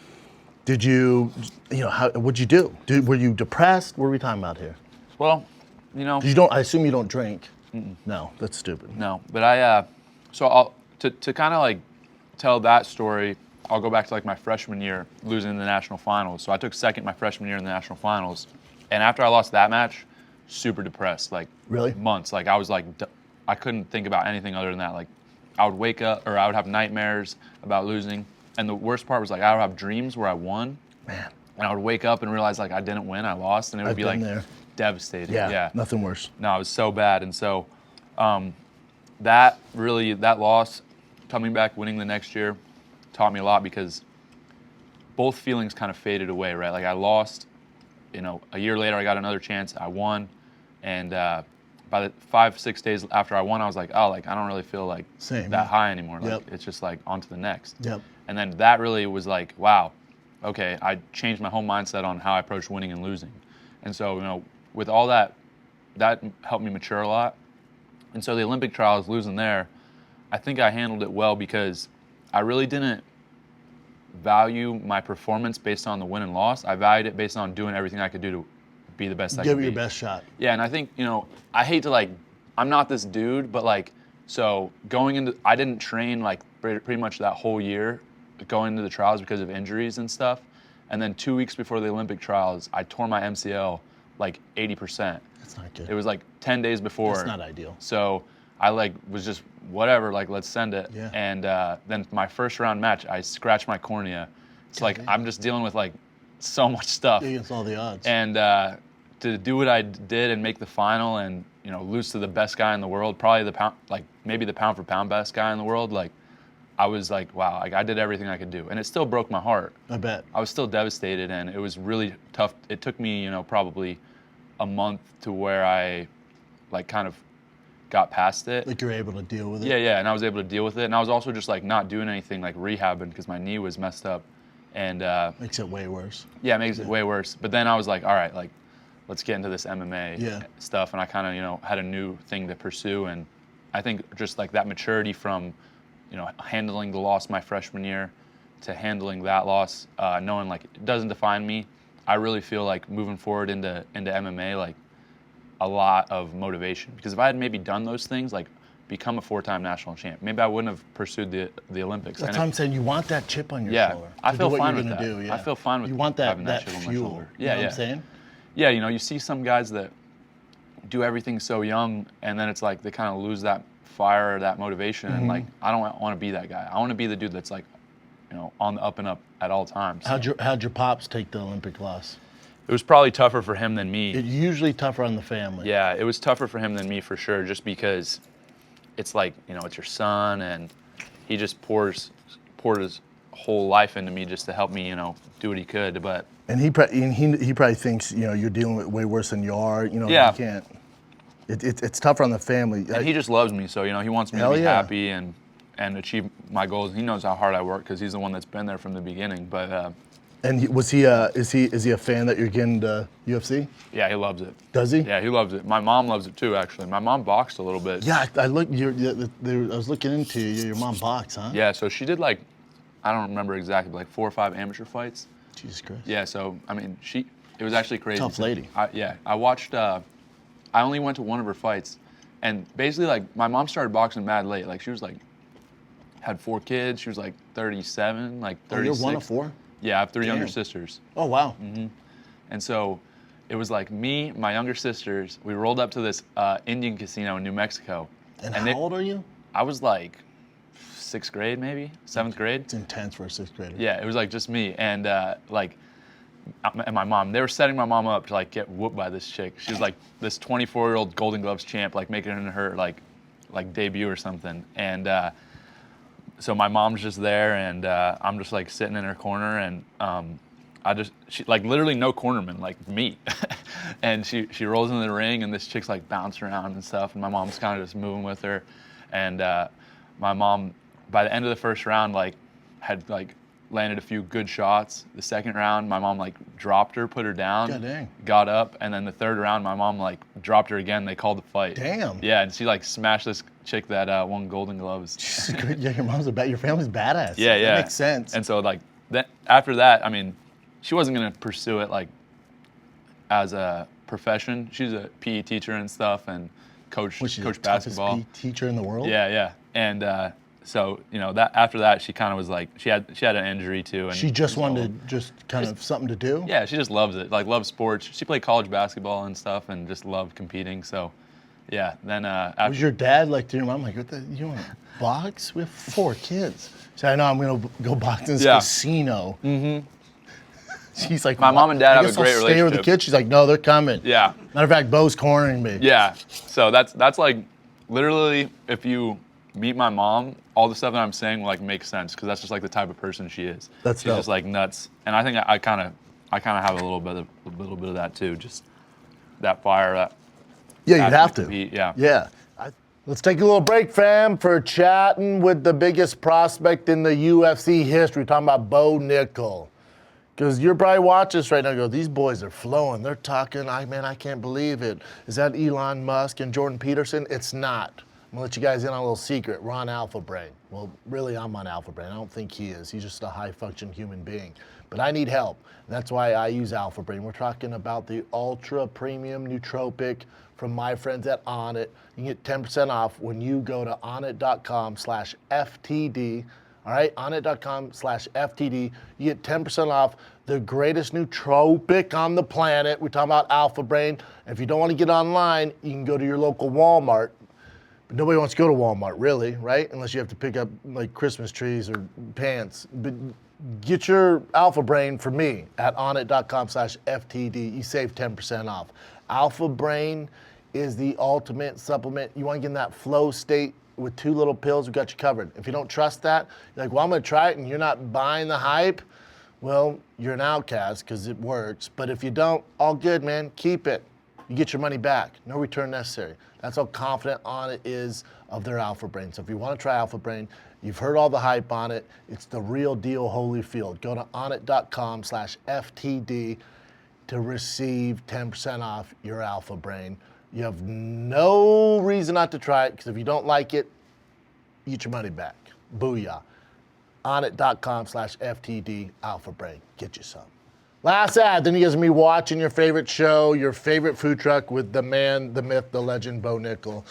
did you, what'd you do? Were you depressed? What are we talking about here? Well, I assume you don't drink. No, that's stupid. No, but to kind of tell that story, I'll go back to my freshman year, losing in the national finals. So I took second my freshman year in the national finals, and after I lost that match, super depressed. Really? Months. I was I couldn't think about anything other than that. I would wake up, or I would have nightmares about losing, and the worst part was I would have dreams where I won. Man. And I would wake up and realize I didn't win, I lost, and it would be there. Devastating. Yeah, nothing worse. No, it was so bad. And so that loss, coming back, winning the next year, taught me a lot because both feelings kind of faded away, right? I lost, a year later I got another chance, I won, and by the 5-6 days after I won, I was I don't really feel that high anymore. It's just on to the next. Yep. And then that really was wow, okay, I changed my whole mindset on how I approach winning and losing. And so, with all that helped me mature a lot. And so the Olympic trials, losing there, I think I handled it well because I really didn't value my performance based on the win and loss. I valued it based on doing everything I could do to be the best I could be. Give it your best shot. Yeah, and I think, I hate to I'm not this dude, but so going into, I didn't train pretty much that whole year going into the trials because of injuries and stuff. And then 2 weeks before the Olympic trials, I tore my MCL 80%. That's not good. It was 10 days before. That's not ideal. So I was just whatever, let's send it. Yeah. And then my first round match, I scratched my cornea. It's I'm just dealing with so much stuff. Against all the odds. And to do what I did and make the final and lose to the best guy in the world, probably maybe the pound for pound best guy in the world, I was wow, I did everything I could do, and it still broke my heart. I bet. I was still devastated, and it was really tough. It took me probably a month to where I kind of got past it. You're able to deal with it. Yeah, and I was able to deal with it, and I was also just not doing anything rehabbing because my knee was messed up, and makes it way worse. Yeah, it makes it way worse. But then I was all right, let's get into this MMA stuff, and I kind of had a new thing to pursue, and I think just that maturity from handling the loss my freshman year to handling that loss, knowing it doesn't define me. I really feel moving forward into MMA, a lot of motivation. Because if I had maybe done those things, become a 4-time national champ, maybe I wouldn't have pursued the Olympics. That's what I'm saying. You want that chip on your shoulder. I feel fine with that. Do, yeah. I feel fine with you want having that chip on my fuel. shoulder. You know what I'm saying? Yeah, you see some guys that do everything so young, and then it's they kind of lose that fire or that motivation, and I don't want to be that guy. I want to be the dude that's on the up and up at all times. How'd your pops take the Olympic loss? It was probably tougher for him than me. It's usually tougher on the family. Yeah, it was tougher for him than me for sure, just because it's it's your son, and he just poured his whole life into me just to help me, do what he could. But And he probably thinks, you're dealing with way worse than you are. Yeah. You can't. It's tougher on the family. and he just loves me, so he wants me to Hell be yeah. happy and achieve my goals. He knows how hard I work because he's the one that's been there from the beginning. But And is he a fan that you're getting to UFC? yeah, he loves it. Does he? Yeah, he loves it. My mom loves it too, actually. My mom boxed a little bit. Yeah, I was looking into your mom box, huh? Yeah, so she did I don't remember exactly, but 4 or 5 amateur fights. Jesus Christ. Yeah, so I mean, it was actually crazy. Tough lady. I watched. I only went to one of her fights, and basically my mom started boxing mad late. She was had 4 kids. She was 37, 36. Oh, you're one of 4? Yeah, I have 3 younger Damn. sisters. Oh wow. And so it was me, my younger sisters, we rolled up to this Indian casino in New Mexico. And how old are you? I was 6th grade, maybe 7th grade. It's intense for a 6th grader. Yeah, it was just me and and my mom. They were setting my mom up to get whooped by this chick. She was this 24-year-old Golden Gloves champ, making her debut or something. And so my mom's just there, and I'm just sitting in her corner, and she literally no cornerman, me. And she rolls into the ring, and this chick's bouncing around and stuff, and my mom's kind of just moving with her. And my mom, by the end of the first round, had landed a few good shots. The second round, my mom dropped her, put her down, God dang. got up, and then the third round, my mom dropped her again. They called the fight. Damn. Yeah, and she smashed this chick that won Golden Gloves. Yeah, your family's badass. Yeah, yeah. That makes sense. And so then after that, I mean, she wasn't gonna pursue it as a profession. She's a PE teacher and stuff, and coach the basketball. toughest teacher in the world? Yeah, yeah. And so that after that, she kind of was she had an injury too. And She just so- wanted just kind of something to do? Yeah, she just loves it. Loves sports. She played college basketball and stuff, and just loved competing. So, yeah. Then after, Was your dad to your mom what you want to box? We have 4 kids. So I know I'm going to go box in this casino. Mm-hmm. She's like, My mom and dad I have a guess I'll great stay with the relationship. kids. She's like, no, they're coming. Yeah. Matter of fact, Bo's cornering me. Yeah. So that's literally, if you meet my mom, all the stuff that I'm saying will make sense, because that's just the type of person she is. That's She's dope. just nuts, and I think I kind of have a little bit of that too, just that fire. That Yeah, you'd have to. compete, yeah. Yeah. Let's take a little break, fam, for chatting with the biggest prospect in the UFC history. We're talking about Bo Nickal. Because you're probably watching this right now and go, these boys are flowing. They're talking, I can't believe it. Is that Elon Musk and Jordan Peterson? It's not. I'm gonna let you guys in on a little secret. We're on Alpha Brain. Well, really, I'm on Alpha Brain. I don't think he is. He's just a high-function human being. But I need help. And that's why I use Alpha Brain. We're talking about the ultra premium nootropic from my friends at Onnit. You can get 10% off when you go to onnit.com/FTD. All right, onnit.com/FTD. You get 10% off the greatest nootropic on the planet. We're talking about Alpha Brain. And if you don't want to get online, you can go to your local Walmart. But nobody wants to go to Walmart, really, right? Unless you have to pick up Christmas trees or pants. But get your Alpha Brain for me at onnit.com/FTD. You save 10% off. Alpha Brain is the ultimate supplement. You want to get in that flow state with 2 little pills, we got you covered. If you don't trust that, you're like, well, I'm going to try it, and you're not buying the hype, well, you're an outcast because it works. But if you don't, all good, man. Keep it. You get your money back. No return necessary. That's how confident Onnit is of their Alpha Brain. So if you want to try Alpha Brain, you've heard all the hype on it. It's the real deal, Holyfield. Go to onnit.com/FTD to receive 10% off your Alpha Brain. You have no reason not to try it, because if you don't like it, you get your money back. Booyah. Onnit.com/FTD Alpha Brain. Get you some. Last ad, then you guys will be watching your favorite show, your favorite food truck with the man, the myth, the legend, Bo Nickal.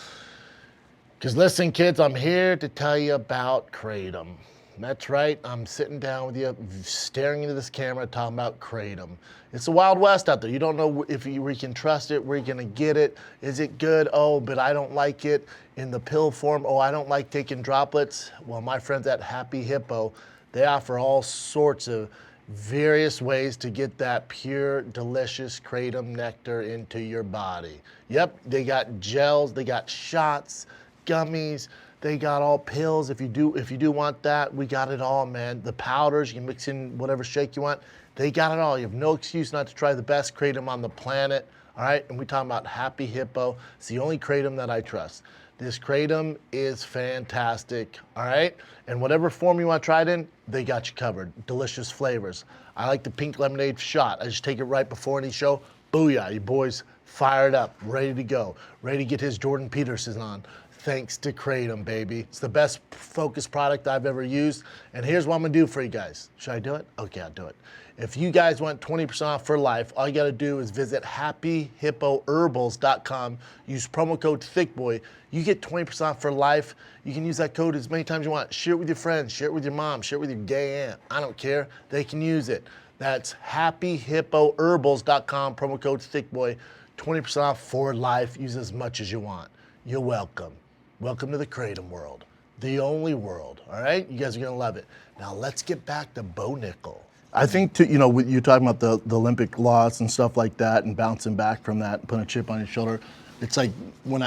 Because listen, kids, I'm here to tell you about Kratom. That's right, I'm sitting down with you, staring into this camera, talking about Kratom. It's the Wild West out there. You don't know if we can trust it, where you're gonna get it. Is it good? Oh, but I don't like it in the pill form. Oh, I don't like taking droplets. Well, my friends at Happy Hippo, they offer all sorts of various ways to get that pure, delicious Kratom nectar into your body. Yep, they got gels, they got shots, gummies, They got all pills. If you do want that, we got it all, man. The powders, you can mix in whatever shake you want. They got it all. You have no excuse not to try the best kratom on the planet. All right, and we're talking about Happy Hippo. It's the only kratom that I trust. This kratom is fantastic, all right? And whatever form you want to try it in, they got you covered. Delicious flavors. I like the pink lemonade shot. I just take it right before any show. Booyah, you boys fired up, ready to go. Ready to get his Jordan Peterson on. Thanks to kratom, baby. It's the best focus product I've ever used. And here's what I'm gonna do for you guys. Should I do it? Okay, I'll do it. If you guys want 20% off for life, all you gotta do is visit happyhippoherbals.com. Use promo code ThiccBoy. You get 20% off for life. You can use that code as many times as you want. Share it with your friends, share it with your mom, share it with your gay aunt. I don't care. They can use it. That's happyhippoherbals.com, promo code ThiccBoy. 20% off for life. Use as much as you want. You're welcome. Welcome to the kratom world. The only world, all right? You guys are gonna love it. Now let's get back to Bo Nickal. I think, you're talking about the Olympic loss and stuff like that and bouncing back from that and putting a chip on your shoulder. It's like when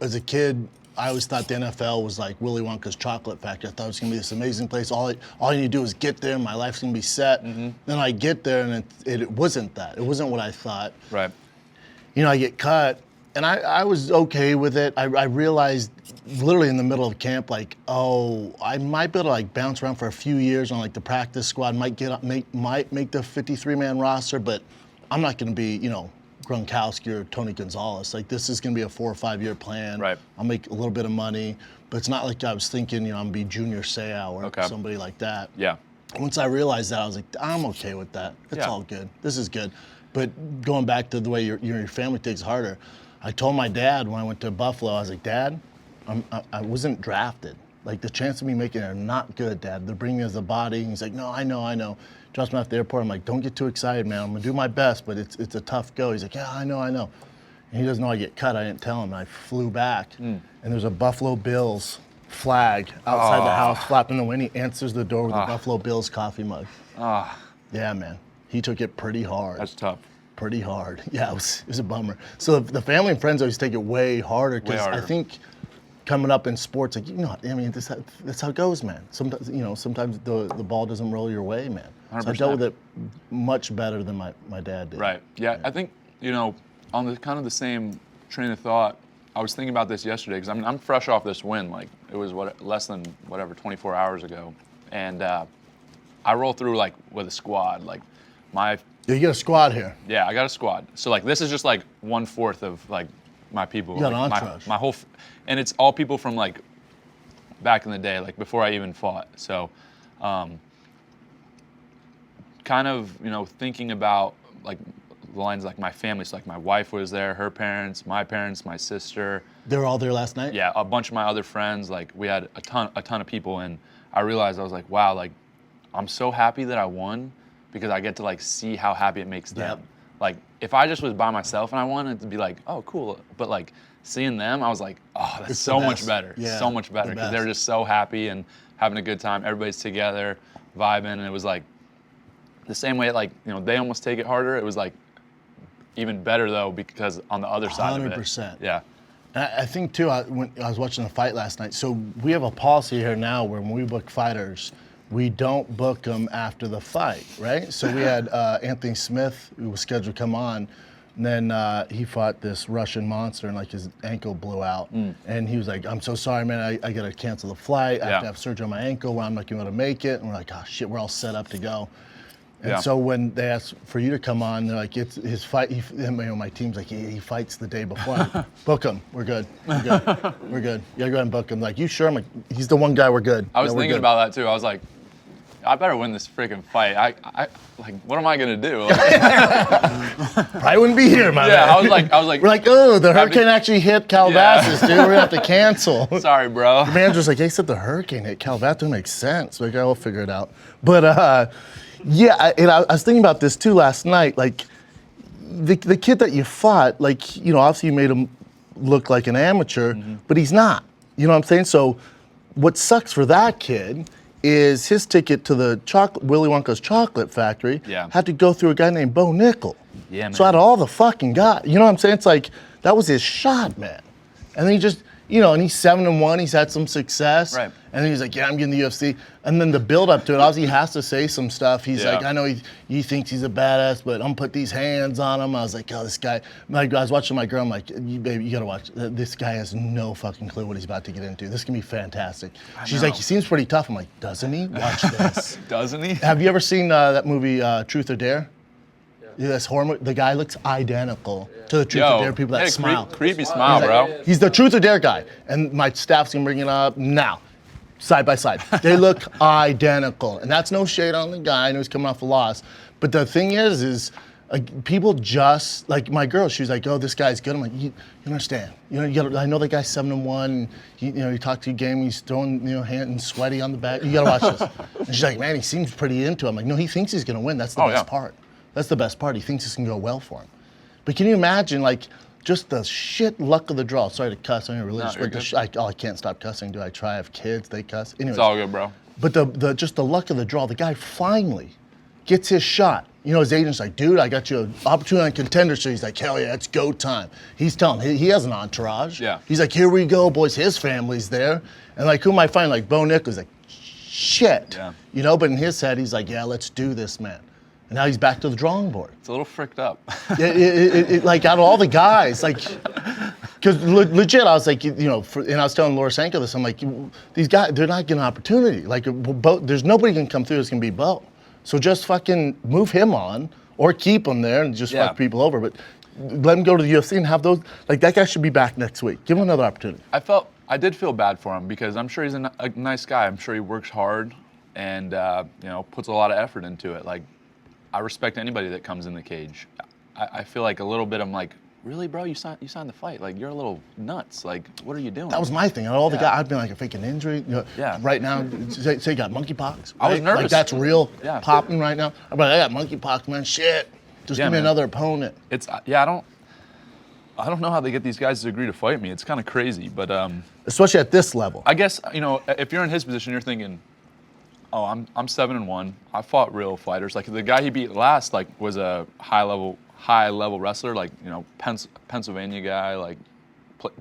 as a kid, I always thought the NFL was like Willy Wonka's chocolate factory. I thought it was gonna be this amazing place. All you need to do is get there, my life's gonna be set. Mm-hmm. Then I get there and it wasn't that. It wasn't what I thought. Right. I get cut. And I was okay with it. I realized literally in the middle of camp, I might be able to bounce around for a few years on the practice squad, might make the 53-man roster, but I'm not going to be, Gronkowski or Tony Gonzalez. This is going to be a 4 or 5 year plan. Right. I'll make a little bit of money, but it's not like I was thinking, I'm going to be Junior Seau or somebody like that. Yeah. Once I realized that, I was like, I'm okay with that. It's all good. This is good. But going back to the way your family takes harder, I told my dad when I went to Buffalo, I was like, Dad, I wasn't drafted. The chance of me making it are not good, Dad. They're bringing me as a body. And he's like, no, I know. Drops me off the airport. I'm like, don't get too excited, man. I'm going to do my best, but it's a tough go. He's like, yeah, I know. And he doesn't know I get cut. I didn't tell him. I flew back, and there's a Buffalo Bills flag outside the house flapping in the wind. He answers the door with a Buffalo Bills coffee mug. Yeah, man. He took it pretty hard. That's tough. Pretty hard. Yeah, it was a bummer. So the family and friends always take it way harder because I think coming up in sports, that's how it goes, man. Sometimes, sometimes the ball doesn't roll your way, man. 100%. So I dealt with it much better than my dad did. Right. Yeah, I think, on the kind of the same train of thought, I was thinking about this yesterday because I'm fresh off this win. It was less than 24 hours ago, and I roll through with a squad. You get a squad here. Yeah, I got a squad. So this is just 1/4 of my people. You got an entourage. My whole, and it's all people from back in the day, before I even fought. So, kind of thinking about the lines my family. So my wife was there, her parents, my sister. They were all there last night. Yeah, a bunch of my other friends. We had a ton of people, and I realized I was like, wow, I'm so happy that I won. Because I get to see how happy it makes them. Yep. If I just was by myself and I wanted to be oh, cool. But seeing them, I was like, oh, that's so much better. Yeah, so much better. Because they're just so happy and having a good time. Everybody's together, vibing. And it was the same way they almost take it harder. It was even better though, because on the other side 100%. of it. Yeah. And I think too, when I was watching the fight last night, so we have a policy here now where when we book fighters, we don't book them after the fight, right? So we had Anthony Smith, who was scheduled to come on, and then he fought this Russian monster, and his ankle blew out. And he was like, I'm so sorry, man, I gotta cancel the flight. I have to have surgery on my ankle, where I'm not gonna be able to make it. And we're like, oh shit, we're all set up to go. And so when they asked for you to come on, they're like, it's his fight. My team's like, he fights the day before. Book him. We're good. We're good. We're good. You gotta go ahead and book him. You sure? I'm like, he's the one guy. We're good. I was thinking about that too. I was like, I better win this freaking fight. I what am I gonna do? Probably wouldn't be here, man. Yeah, I was like, we're like, oh, the hurricane actually hit Calabasas, dude. We're gonna have to cancel. Sorry, bro. The manager's like, they said the hurricane hit Calabasas. It makes sense. Like, I'll figure it out. But yeah, and I was thinking about this too last night. The kid that you fought, obviously you made him look like an amateur, but he's not. You know what I'm saying? So, what sucks for that kid is his ticket to the Willy Wonka's chocolate factory had to go through a guy named Bo Nickal. Yeah, man. So out of all the fucking guys, you know what I'm saying? It's that was his shot, man. And then and he's 7-1. He's had some success. Right. And then he's like, yeah, I'm getting the UFC. And then the build up to it, obviously he has to say some stuff. He's like, I know he thinks he's a badass, but I'm gonna put these hands on him. I was like, oh, this guy. I was watching my girl. I'm like, baby, you gotta watch. This guy has no fucking clue what he's about to get into. This can be fantastic. She's like, he seems pretty tough. I'm like, doesn't he? Watch this. Doesn't he? Have you ever seen that movie, Truth or Dare? Yeah, this horror movie. The guy looks identical to the Truth or Dare people that smile. Creepy smile, bro. He's the Truth or Dare guy. And my staff's gonna bring it up now. Side by side. They look identical. And that's no shade on the guy. I know he's coming off a loss. But the thing is people just, like my girl, she was like, oh, this guy's good. I'm like, you understand. I know that guy's 7-1. He talked to you game, he's throwing, hand and sweaty on the back. You gotta watch this. And she's like, man, he seems pretty into it. I'm like, no, he thinks he's gonna win. That's the best part. That's the best part. He thinks this can go well for him. But can you imagine, just the shit luck of the draw? Sorry to cuss. I'm religious. But I can't stop cussing. Do I try? I have kids. They cuss. Anyways, it's all good, bro. But just the luck of the draw. The guy finally gets his shot. His agent's like, dude, I got you an opportunity on Contender. So he's like, hell yeah, it's go time. He's telling him, he has an entourage. Yeah. He's like, here we go, boys. His family's there. And who am I finding? Like, Bo Nickal's like, shit. Yeah. But in his head, he's like, yeah, let's do this, man. And now he's back to the drawing board. It's a little fricked up. Out of all the guys, because legit, I was like, and I was telling Laura Sanko this, I'm like, these guys, they're not getting an opportunity. There's nobody can come through that's gonna be Bo. So just fucking move him on or keep him there and just fuck people over. But let him go to the UFC and have those, that guy should be back next week. Give him another opportunity. I did feel bad for him because I'm sure he's a nice guy. I'm sure he works hard and, puts a lot of effort into it. I respect anybody that comes in the cage. I feel like a little bit, I'm like, really, bro? You signed the fight. You're a little nuts. What are you doing? That was my thing. All the guys, I'd been like, a fake an injury. Right now, say you got monkeypox. Right? I was nervous. That's real popping right now. I'm like, I got monkeypox, man. Shit. Just give me another opponent. I don't know how they get these guys to agree to fight me. It's kind of crazy, but especially at this level. I guess if you're in his position, you're thinking, oh, I'm 7-1. I fought real fighters. The guy he beat last, was a high level wrestler. Pennsylvania guy.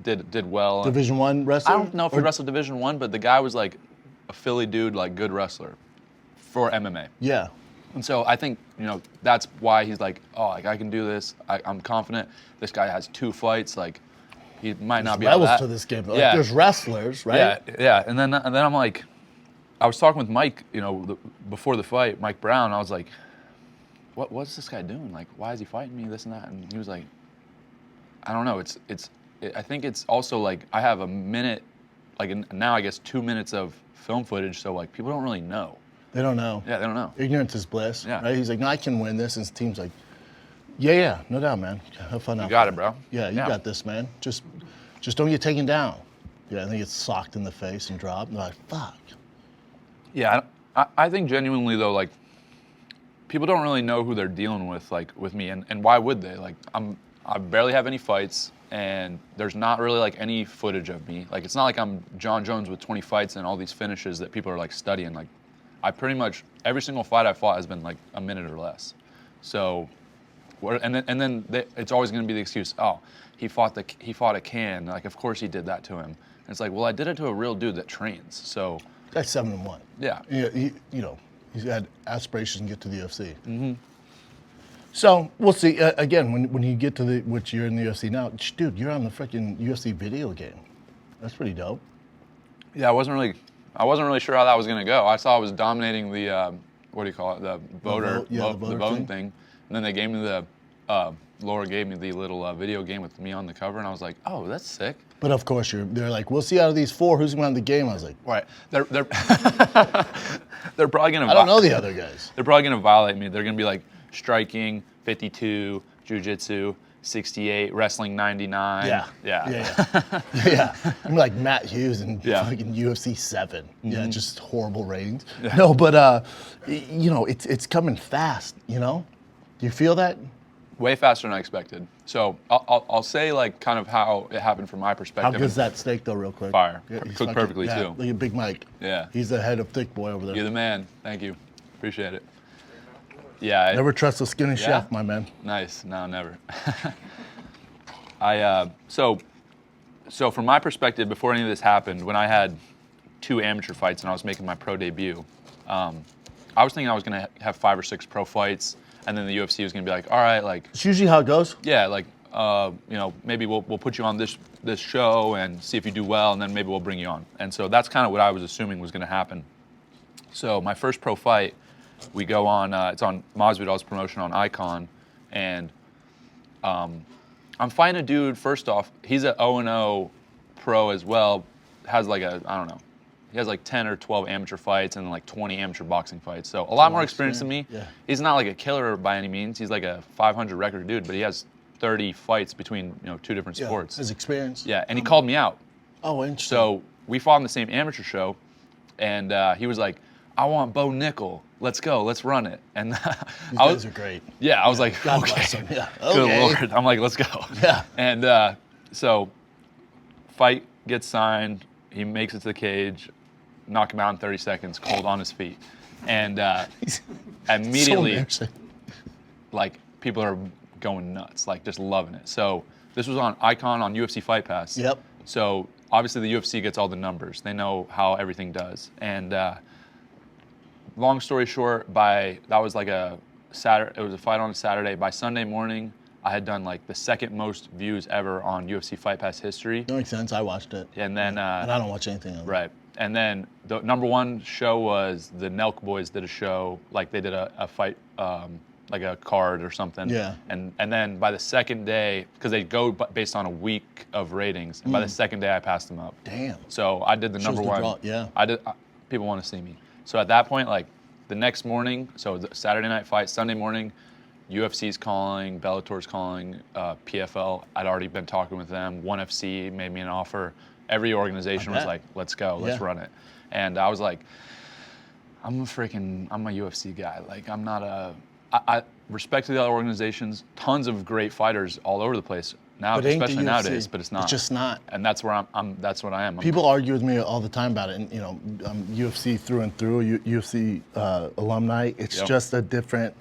Did well. Division I wrestler. I don't know if he wrestled Division I, but the guy was a Philly dude, good wrestler for MMA. Yeah. And so I think that's why he's I can do this. I'm confident. This guy has 2 fights. He might not be able to. Levels to this game. There's wrestlers, right? Yeah. And then I'm like. I was talking with Mike, before the fight, Mike Brown. I was like, "What's this guy doing? Why is he fighting me? This and that." And he was like, "I don't know. I think it's also I have a minute, now I guess 2 minutes of film footage, so people don't really know." They don't know. Yeah, they don't know. Ignorance is bliss. Yeah. Right? He's like, "No, I can win this," and the team's like, "Yeah, no doubt, man. Have fun." You got it, bro. Yeah, you got this, man. Just don't get taken down. Yeah, I think it's socked in the face and dropped. And they're like, "Fuck." Yeah, I think genuinely though, people don't really know who they're dealing with, with me, and why would they? I barely have any fights, and there's not really any footage of me. It's not like I'm John Jones with 20 fights and all these finishes that people are studying. I pretty much every single fight I fought has been a minute or less. So, and then it's always going to be the excuse. Oh, he fought a can. Of course he did that to him. And it's well, I did it to a real dude that trains. So. That's 7-1. Yeah. He's had aspirations to get to the UFC. Mm-hmm. So we'll see. Again, when you get to which you're in the UFC now, dude, you're on the freaking UFC video game. That's pretty dope. Yeah, I wasn't really sure how that was gonna go. I saw I was dominating the what do you call it? The voter, the voting thing. And then they gave me Laura gave me the little video game with me on the cover, and I was like, oh, that's sick. But of course, they're like, we'll see out of these 4 who's going to win the game. I was like, right. They're probably going to. I don't know the other guys. They're probably going to violate me. They're going to be striking 52, jiu-jitsu 68, wrestling 99. Yeah. I'm like Matt Hughes and fucking UFC 7. Mm-hmm. Yeah, just horrible ratings. Yeah. No, but it's coming fast. Do you feel that? Way faster than I expected. So I'll say kind of how it happened from my perspective. How good's that steak though, real quick? Fire. Cooked perfectly too. Look at Big Mike. Yeah. He's the head of Thiccc Boy over there. You're the man. Thank you. Appreciate it. Yeah. Never trust a skinny chef, my man. Nice. No, never. So So from my perspective, before any of this happened, when I had 2 amateur fights and I was making my pro debut, I was thinking I was going to have 5 or 6 pro fights, and then the UFC was going to be like, all right, like, It's usually how it goes. yeah, like, maybe we'll put you on this show and see if you do well, and then maybe we'll bring you on. And so that's kind of what I was assuming was going to happen. So my first pro fight, we go on, it's on Masvidal's promotion on Icon, and I'm fighting a dude, first off, he's an 0-0 pro as well, has like I don't know, he has like 10 or 12 amateur fights and like 20 amateur boxing fights. So a lot more experience than me. Yeah. He's not like a killer by any means. He's like a 500 record dude, but he has 30 fights between 2 different sports. His experience. Yeah, and he called me out. Oh, interesting. So we fought in the same amateur show, and he was like, I want Bo Nickal. Let's go. Let's run it. And These guys are great. yeah, I was like, God okay. bless 'em. Yeah. Good Okay. Lord. I'm like, let's go. Yeah. And so fight gets signed. He makes it to the cage, knock him out in 30 seconds, cold on his feet. And immediately, So like, people are going nuts, like just loving it. So this was on Icon on UFC Fight Pass. Yep. So obviously the UFC gets all the numbers. They know how everything does. And long story short, that was like a Saturday. It was a fight on a Saturday. By Sunday morning, I had done like the 2nd most views ever on UFC Fight Pass history. That makes sense. I watched it. And then And I don't watch anything else. right. And then the #1 show was the Nelk Boys did a show, like they did a fight, like a card or something. Yeah. And then by the 2nd day, because they go based on a week of ratings, and by the 2nd day I passed them up. Damn. So I did the Shows the #1. draw, yeah. People want to see me. So at that point, like the next morning, so the Saturday night fight, Sunday morning, UFC's calling, Bellator's calling, PFL. I'd already been talking with them. ONE FC made me an offer. Every organization was like, let's go, let's run it. And I was like, I'm a UFC guy. Like, I'm not I respect to the other organizations, tons of great fighters all over the place now, But ain't the especially UFC. nowadays, but it's not. It's just not. And that's where that's what I am. People argue with me all the time about it, and I'm UFC through and through, UFC alumni. It's Yep. just a different,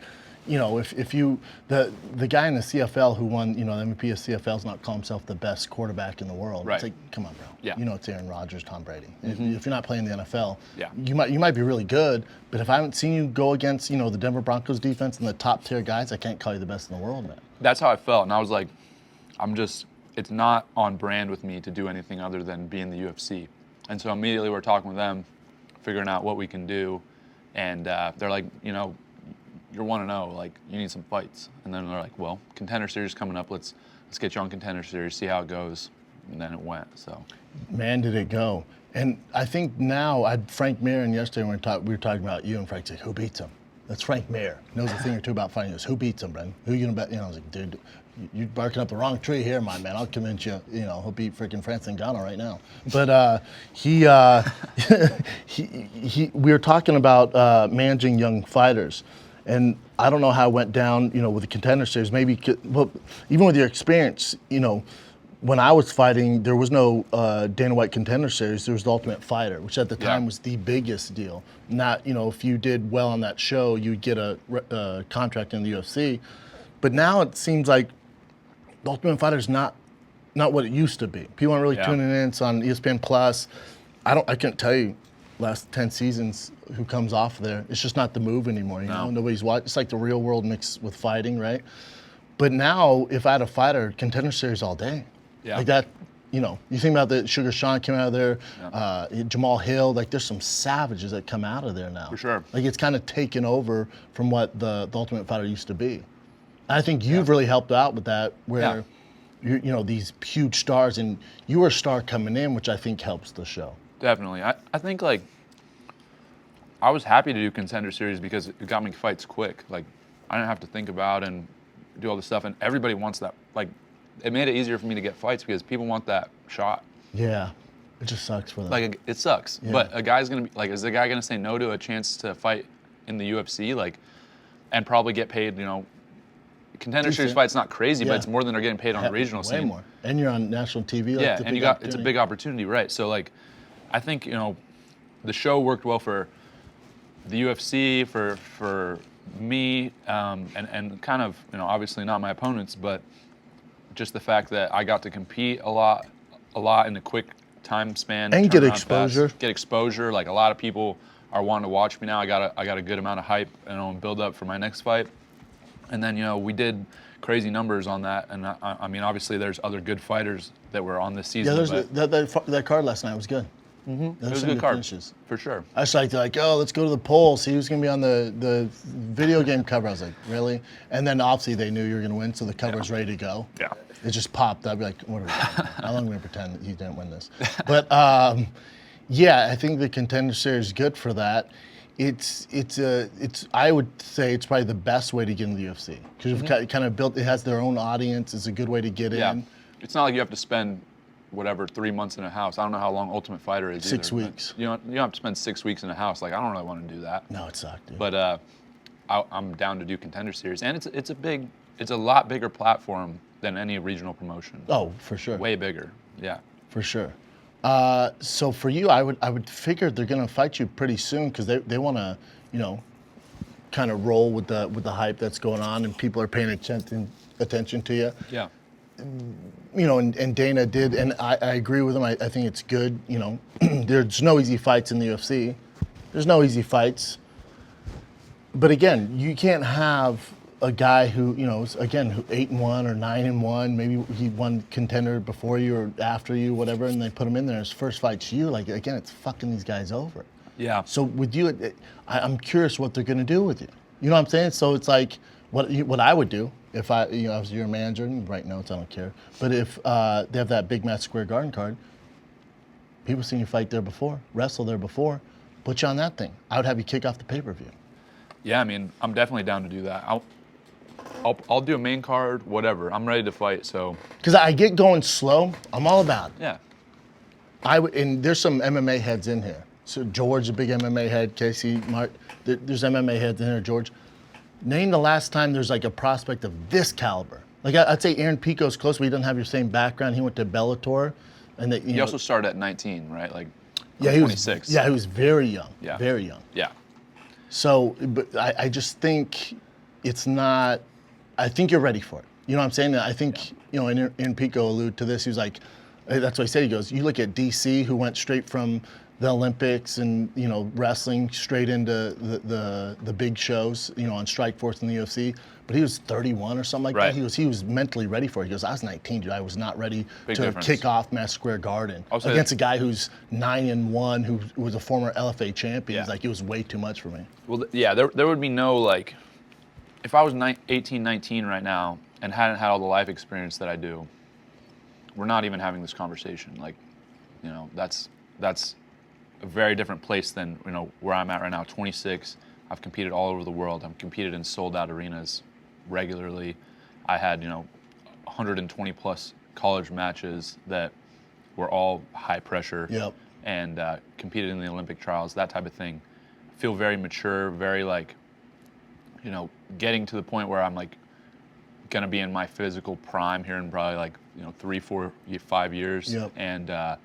if you the guy in the CFL who won, the MVP of CFL is not call himself the best quarterback in the world. Right. It's like, come on, bro. Yeah. It's Aaron Rodgers, Tom Brady. If you're not playing the NFL, Yeah. you might be really good, but if I haven't seen you go against, the Denver Broncos defense and the top tier guys, I can't call you the best in the world, man. That's how I felt, and I was like, it's not on brand with me to do anything other than be in the UFC. And so immediately we're talking with them, figuring out what we can do, and they're like, you're 1-0, like you need some fights. And then they're like, well, Contender Series coming up, let's get you on Contender Series, see how it goes. And then it went. So, Man, did it go. And I think now, Frank Mir, and yesterday when we were talking about you, and Frank said, who beats him? That's Frank Mir. Knows a thing or two about fighting. He goes, who beats him, Bren? Who you gonna bet? I was like, dude, you're barking up the wrong tree here, my man. I'll convince you, he'll beat freaking Francis Ngannou right now. But we were talking about managing young fighters. And I don't know how it went down, with the Contender Series. Maybe, even with your experience, when I was fighting, there was no Dana White Contender Series. There was the Ultimate Fighter, which at the time was the biggest deal. Not, if you did well on that show, you'd get a contract in the UFC. But now it seems like the Ultimate Fighter is not what it used to be. People aren't really tuning in. It's on ESPN Plus. I can't tell you last 10 seasons who comes off there. It's just not the move anymore. Nobody's watching. It's like the real world mixed with fighting, right? But now, if I had a fighter, Contender Series all day. Yeah. Like that, you think about the Sugar Sean came out of there, Jamal Hill. Like there's some savages that come out of there now. For sure. Like it's kind of taken over from what the Ultimate Fighter used to be. And I think you've really helped out with that, where these huge stars, and you were a star coming in, which I think helps the show. definitely. I think, like, I was happy to do Contender Series because it got me fights quick. Like, I didn't have to think about and do all this stuff, and everybody wants that. Like, it made it easier for me to get fights because people want that shot. Yeah, it just sucks for them. Like, it sucks. Yeah. But a guy's gonna be like, is the guy gonna say no to a chance to fight in the UFC, like, and probably get paid? Contender Series fight's not crazy, but it's more than they're getting paid on the regional way scene. more. And you're on national TV. Like Yeah, and it's a big opportunity, right? So, like, I think the show worked well for the UFC, for me, and kind of obviously not my opponents, but just the fact that I got to compete a lot a lot in a quick time span. And turn get around exposure. fast, get exposure. Like a lot of people are wanting to watch me now. I got a good amount of hype and build up for my next fight. And then we did crazy numbers on that. And I mean, obviously there's other good fighters that were on this season. Yeah, that card last night was good. It was a good card, for sure. I was like, let's go to the poll, see who's going to be on the video game cover. I was like, really? And then obviously they knew you were going to win, so the cover was ready to go. Yeah. It just popped up. Like, what are we doing? How long are we going to pretend that you didn't win this? But yeah, I think the Contender Series is good for that. I would say it's probably the best way to get into the UFC because it kind of built. It has their own audience. It's a good way to get in. It's not like you have to spend 3 months in a house. I don't know how long Ultimate Fighter is. 6 weeks. You don't have to spend 6 weeks in a house. Like I don't really want to do that. No, it sucked. Dude. But I'm down to do Contender Series, and it's a lot bigger platform than any regional promotion. Oh, for sure. Way bigger. Yeah. For sure. So for you, I would figure they're going to fight you pretty soon because they want to, kind of roll with the hype that's going on and people are paying attention to you. Yeah. And Dana did, and I agree with him. I think it's good. There's no easy fights in the UFC. There's no easy fights. But again, you can't have a guy who, who 8-1 or 9-1, maybe he won Contender before you or after you, whatever, and they put him in there. His first fight's you. Like, again, it's fucking these guys over. Yeah. So with you, I'm curious what they're going to do with you. You know what I'm saying? So it's like what I would do if I was your manager, and right now I don't care. But if they have that big Madison Square Garden card, people seen you fight there before, wrestle there before, put you on that thing. I would have you kick off the pay-per-view. Yeah, I mean, I'm definitely down to do that. I'll do a main card, whatever. I'm ready to fight, so. Because I get going slow. I'm all about it. Yeah. And there's some MMA heads in here. So George, a big MMA head. Casey, Mark, there's MMA heads in here. George, name the last time there's like a prospect of this caliber. Like I'd say Aaron Pico's close, but he doesn't have your same background. He went to Bellator, and he also started at 19, right? Like, yeah, 26. He was very young. Yeah. Very young. Yeah. So, but I just think it's not. I think you're ready for it. You know what I'm saying? I think, and Pico alluded to this. He was like, that's what he said. He goes, you look at DC, who went straight from the Olympics and, wrestling straight into the big shows, on Strikeforce and the UFC. But he was 31 or something like that. He was mentally ready for it. He goes, I was 19, dude. I was not ready to kick off Madison Square Garden against a guy who's 9-1, who was a former LFA champion. He's like, it was way too much for me. Well, yeah, there would be no, like, if I was 18, 19 right now and hadn't had all the life experience that I do, we're not even having this conversation. Like, that's a very different place than, where I'm at right now. 26, I've competed all over the world. I've competed in sold-out arenas regularly. I had, 120 plus college matches that were all high pressure. Yep. And competed in the Olympic trials, that type of thing. I feel very mature, very like, getting to the point where I'm like gonna be in my physical prime here in probably 3, 4, 5 years. Yep. And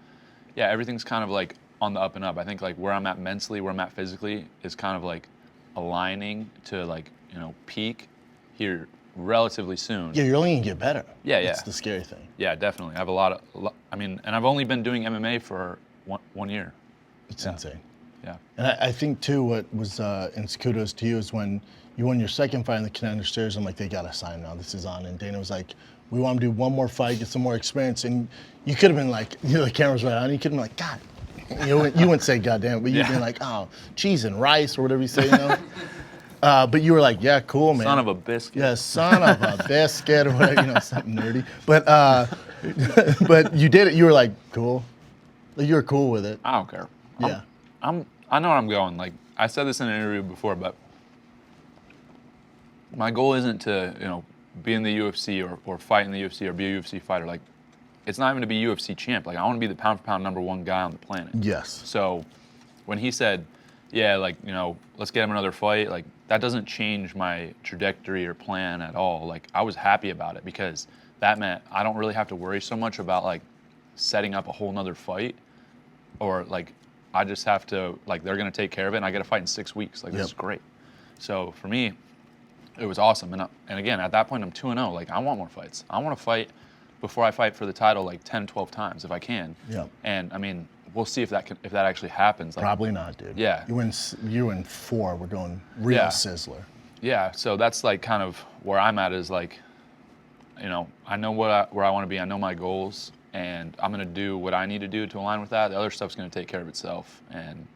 everything's kind of like on the up and up. I think like where I'm at mentally, where I'm at physically is kind of like aligning to peak here relatively soon. Yeah, you're only gonna get better. Yeah. That's the scary thing. Yeah, definitely. I have and I've only been doing MMA for one year. It's insane. Yeah. And I think too, what was and kudos to you is when you won your second fight in the Contender Series. I'm like, they gotta sign now. This is on. And Dana was like, we want to do one more fight, get some more experience. And you could have been like, the camera's right on. You could have been like, God. You wouldn't say goddamn, but you'd been like, oh, cheese and rice or whatever you say, But you were like, yeah, cool, man. Son of a biscuit. Yeah, son of a biscuit or whatever, something nerdy. But you did it. You were like, cool. You were cool with it. I don't care. Yeah. I know where I'm going. Like I said this in an interview before, but my goal isn't to, be in the UFC or fight in the UFC or be a UFC fighter. Like, it's not even to be UFC champ. Like, I want to be the pound for pound #1 guy on the planet. Yes. So when he said, yeah, let's get him another fight, like, that doesn't change my trajectory or plan at all. Like, I was happy about it because that meant I don't really have to worry so much about, setting up a whole nother fight or, I just have to, they're going to take care of it and I get a fight in 6 weeks. This is great. So for me, it was awesome. And again, at that point, I'm 2-0. I want more fights. I want to fight before I fight for the title like 10, 12 times if I can. Yeah. And I mean, we'll see if that actually happens. Like, Probably not, dude. Yeah. You win 4. We're going real Yeah. sizzler. Yeah. So that's like kind of where I'm at is like, you know, I know where I want to be. I know my goals, and I'm gonna do what I need to do to align with that. The other stuff's gonna take care of itself. And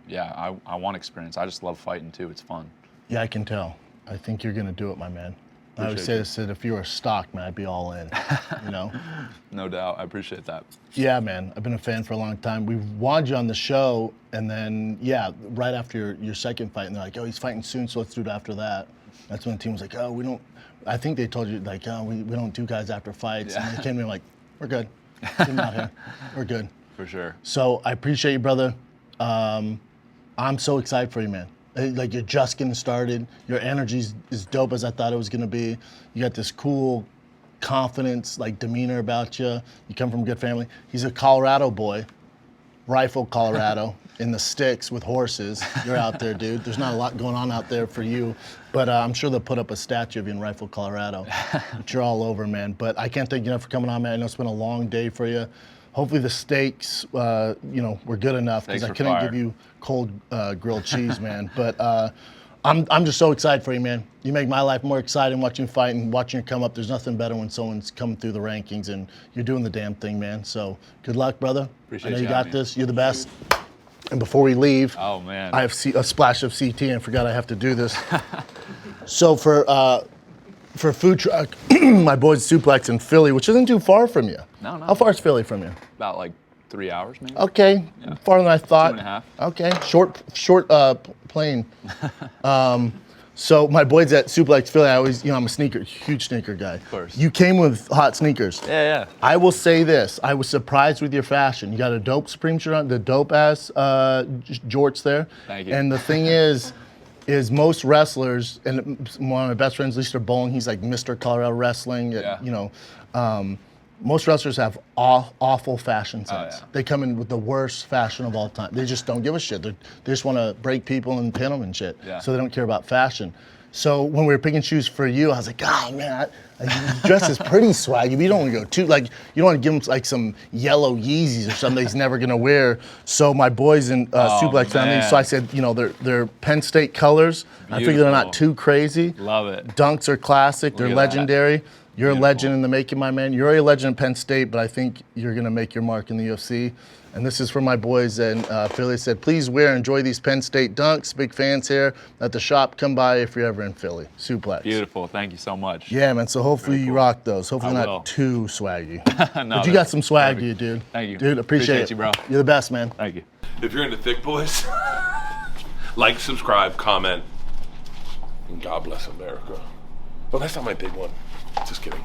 yeah, I want experience. I just love fighting too. It's fun. Yeah, I can tell. I think you're gonna do it, my man. I always say this, that if you were a stock, man, I'd be all in, you know? No doubt. I appreciate that. Yeah, man. I've been a fan for a long time. We wanted you on the show, and then, yeah, right after your second fight, and they're like, oh, he's fighting soon, so let's do it after that. That's when the team was like, oh, we don't, I think they told you, like, oh, we don't do guys after fights. Yeah. And they came in like, we're good. Get him out here. We're good. For sure. So I appreciate you, brother. I'm so excited for you, man. Like, you're just getting started. Your energy's as dope as I thought it was gonna be. You got this cool confidence, like, demeanor about you. You come from a good family. He's a Colorado boy, Rifle, Colorado, in the sticks with horses. You're out there, dude. There's not a lot going on out there for you, but I'm sure they'll put up a statue of you in Rifle, Colorado. But you're all over, man. But I can't thank you enough for coming on, man. I know it's been a long day for you. Hopefully the steaks, you know, were good enough, because I couldn't give you cold grilled cheese, man. But I'm just so excited for you, man. You make my life more exciting watching you fight and watching you come up. There's nothing better when someone's coming through the rankings and you're doing the damn thing, man. So good luck, brother. Appreciate I know you you got having me. this. You're the best. And before we leave, Oh man. I have a splash of CT and forgot I have to do this. So for Food Truck, my boys Suplex in Philly, which isn't too far from you. No. How far is Philly from you? About like 3 hours maybe. Okay, farther than I thought. 2.5. Okay, short plane. So my boys at Suplex Philly, I always, you know, I'm a huge sneaker guy. Of course. You came with hot sneakers. Yeah. I will say this, I was surprised with your fashion. You got a dope Supreme shirt on, the dope ass jorts there. Thank you. And the thing is most wrestlers, and one of my best friends, Lester Bowling, he's like Mr. Colorado Wrestling, Yeah. you know. Most wrestlers have awful fashion sense. yeah. They come in with the worst fashion of all time. They just don't give a shit. They just want to break people and pin them and shit. Yeah. So they don't care about fashion. So when we were picking shoes for you, I was like, oh man, your dress is pretty swaggy, but you don't want to go too, like, you don't want to give him like some yellow Yeezys or something he's never gonna wear. So my boys in Suplex found these, man. so I said, you know, they're Penn State colors. I figure they're not Beautiful. too crazy. Love it. Dunks are classic, they're at that. legendary. You're Beautiful. a legend in the making, my man. You're already a legend in Penn State, but I think you're gonna make your mark in the UFC. And this is for my boys in Philly. Said, please wear and enjoy these Penn State dunks. Big fans here at the shop. Come by if you're ever in Philly. Suplex. Beautiful. Thank you so much. Yeah, man. So hopefully you rock those. Hopefully I not will. too swaggy. No, But you got some swag to you, dude. Thank you. Dude, appreciate it. You, bro. You're the best, man. Thank you. If you're into Thick Boys, like, subscribe, comment, and God bless America. Well, that's not my big one. Just kidding.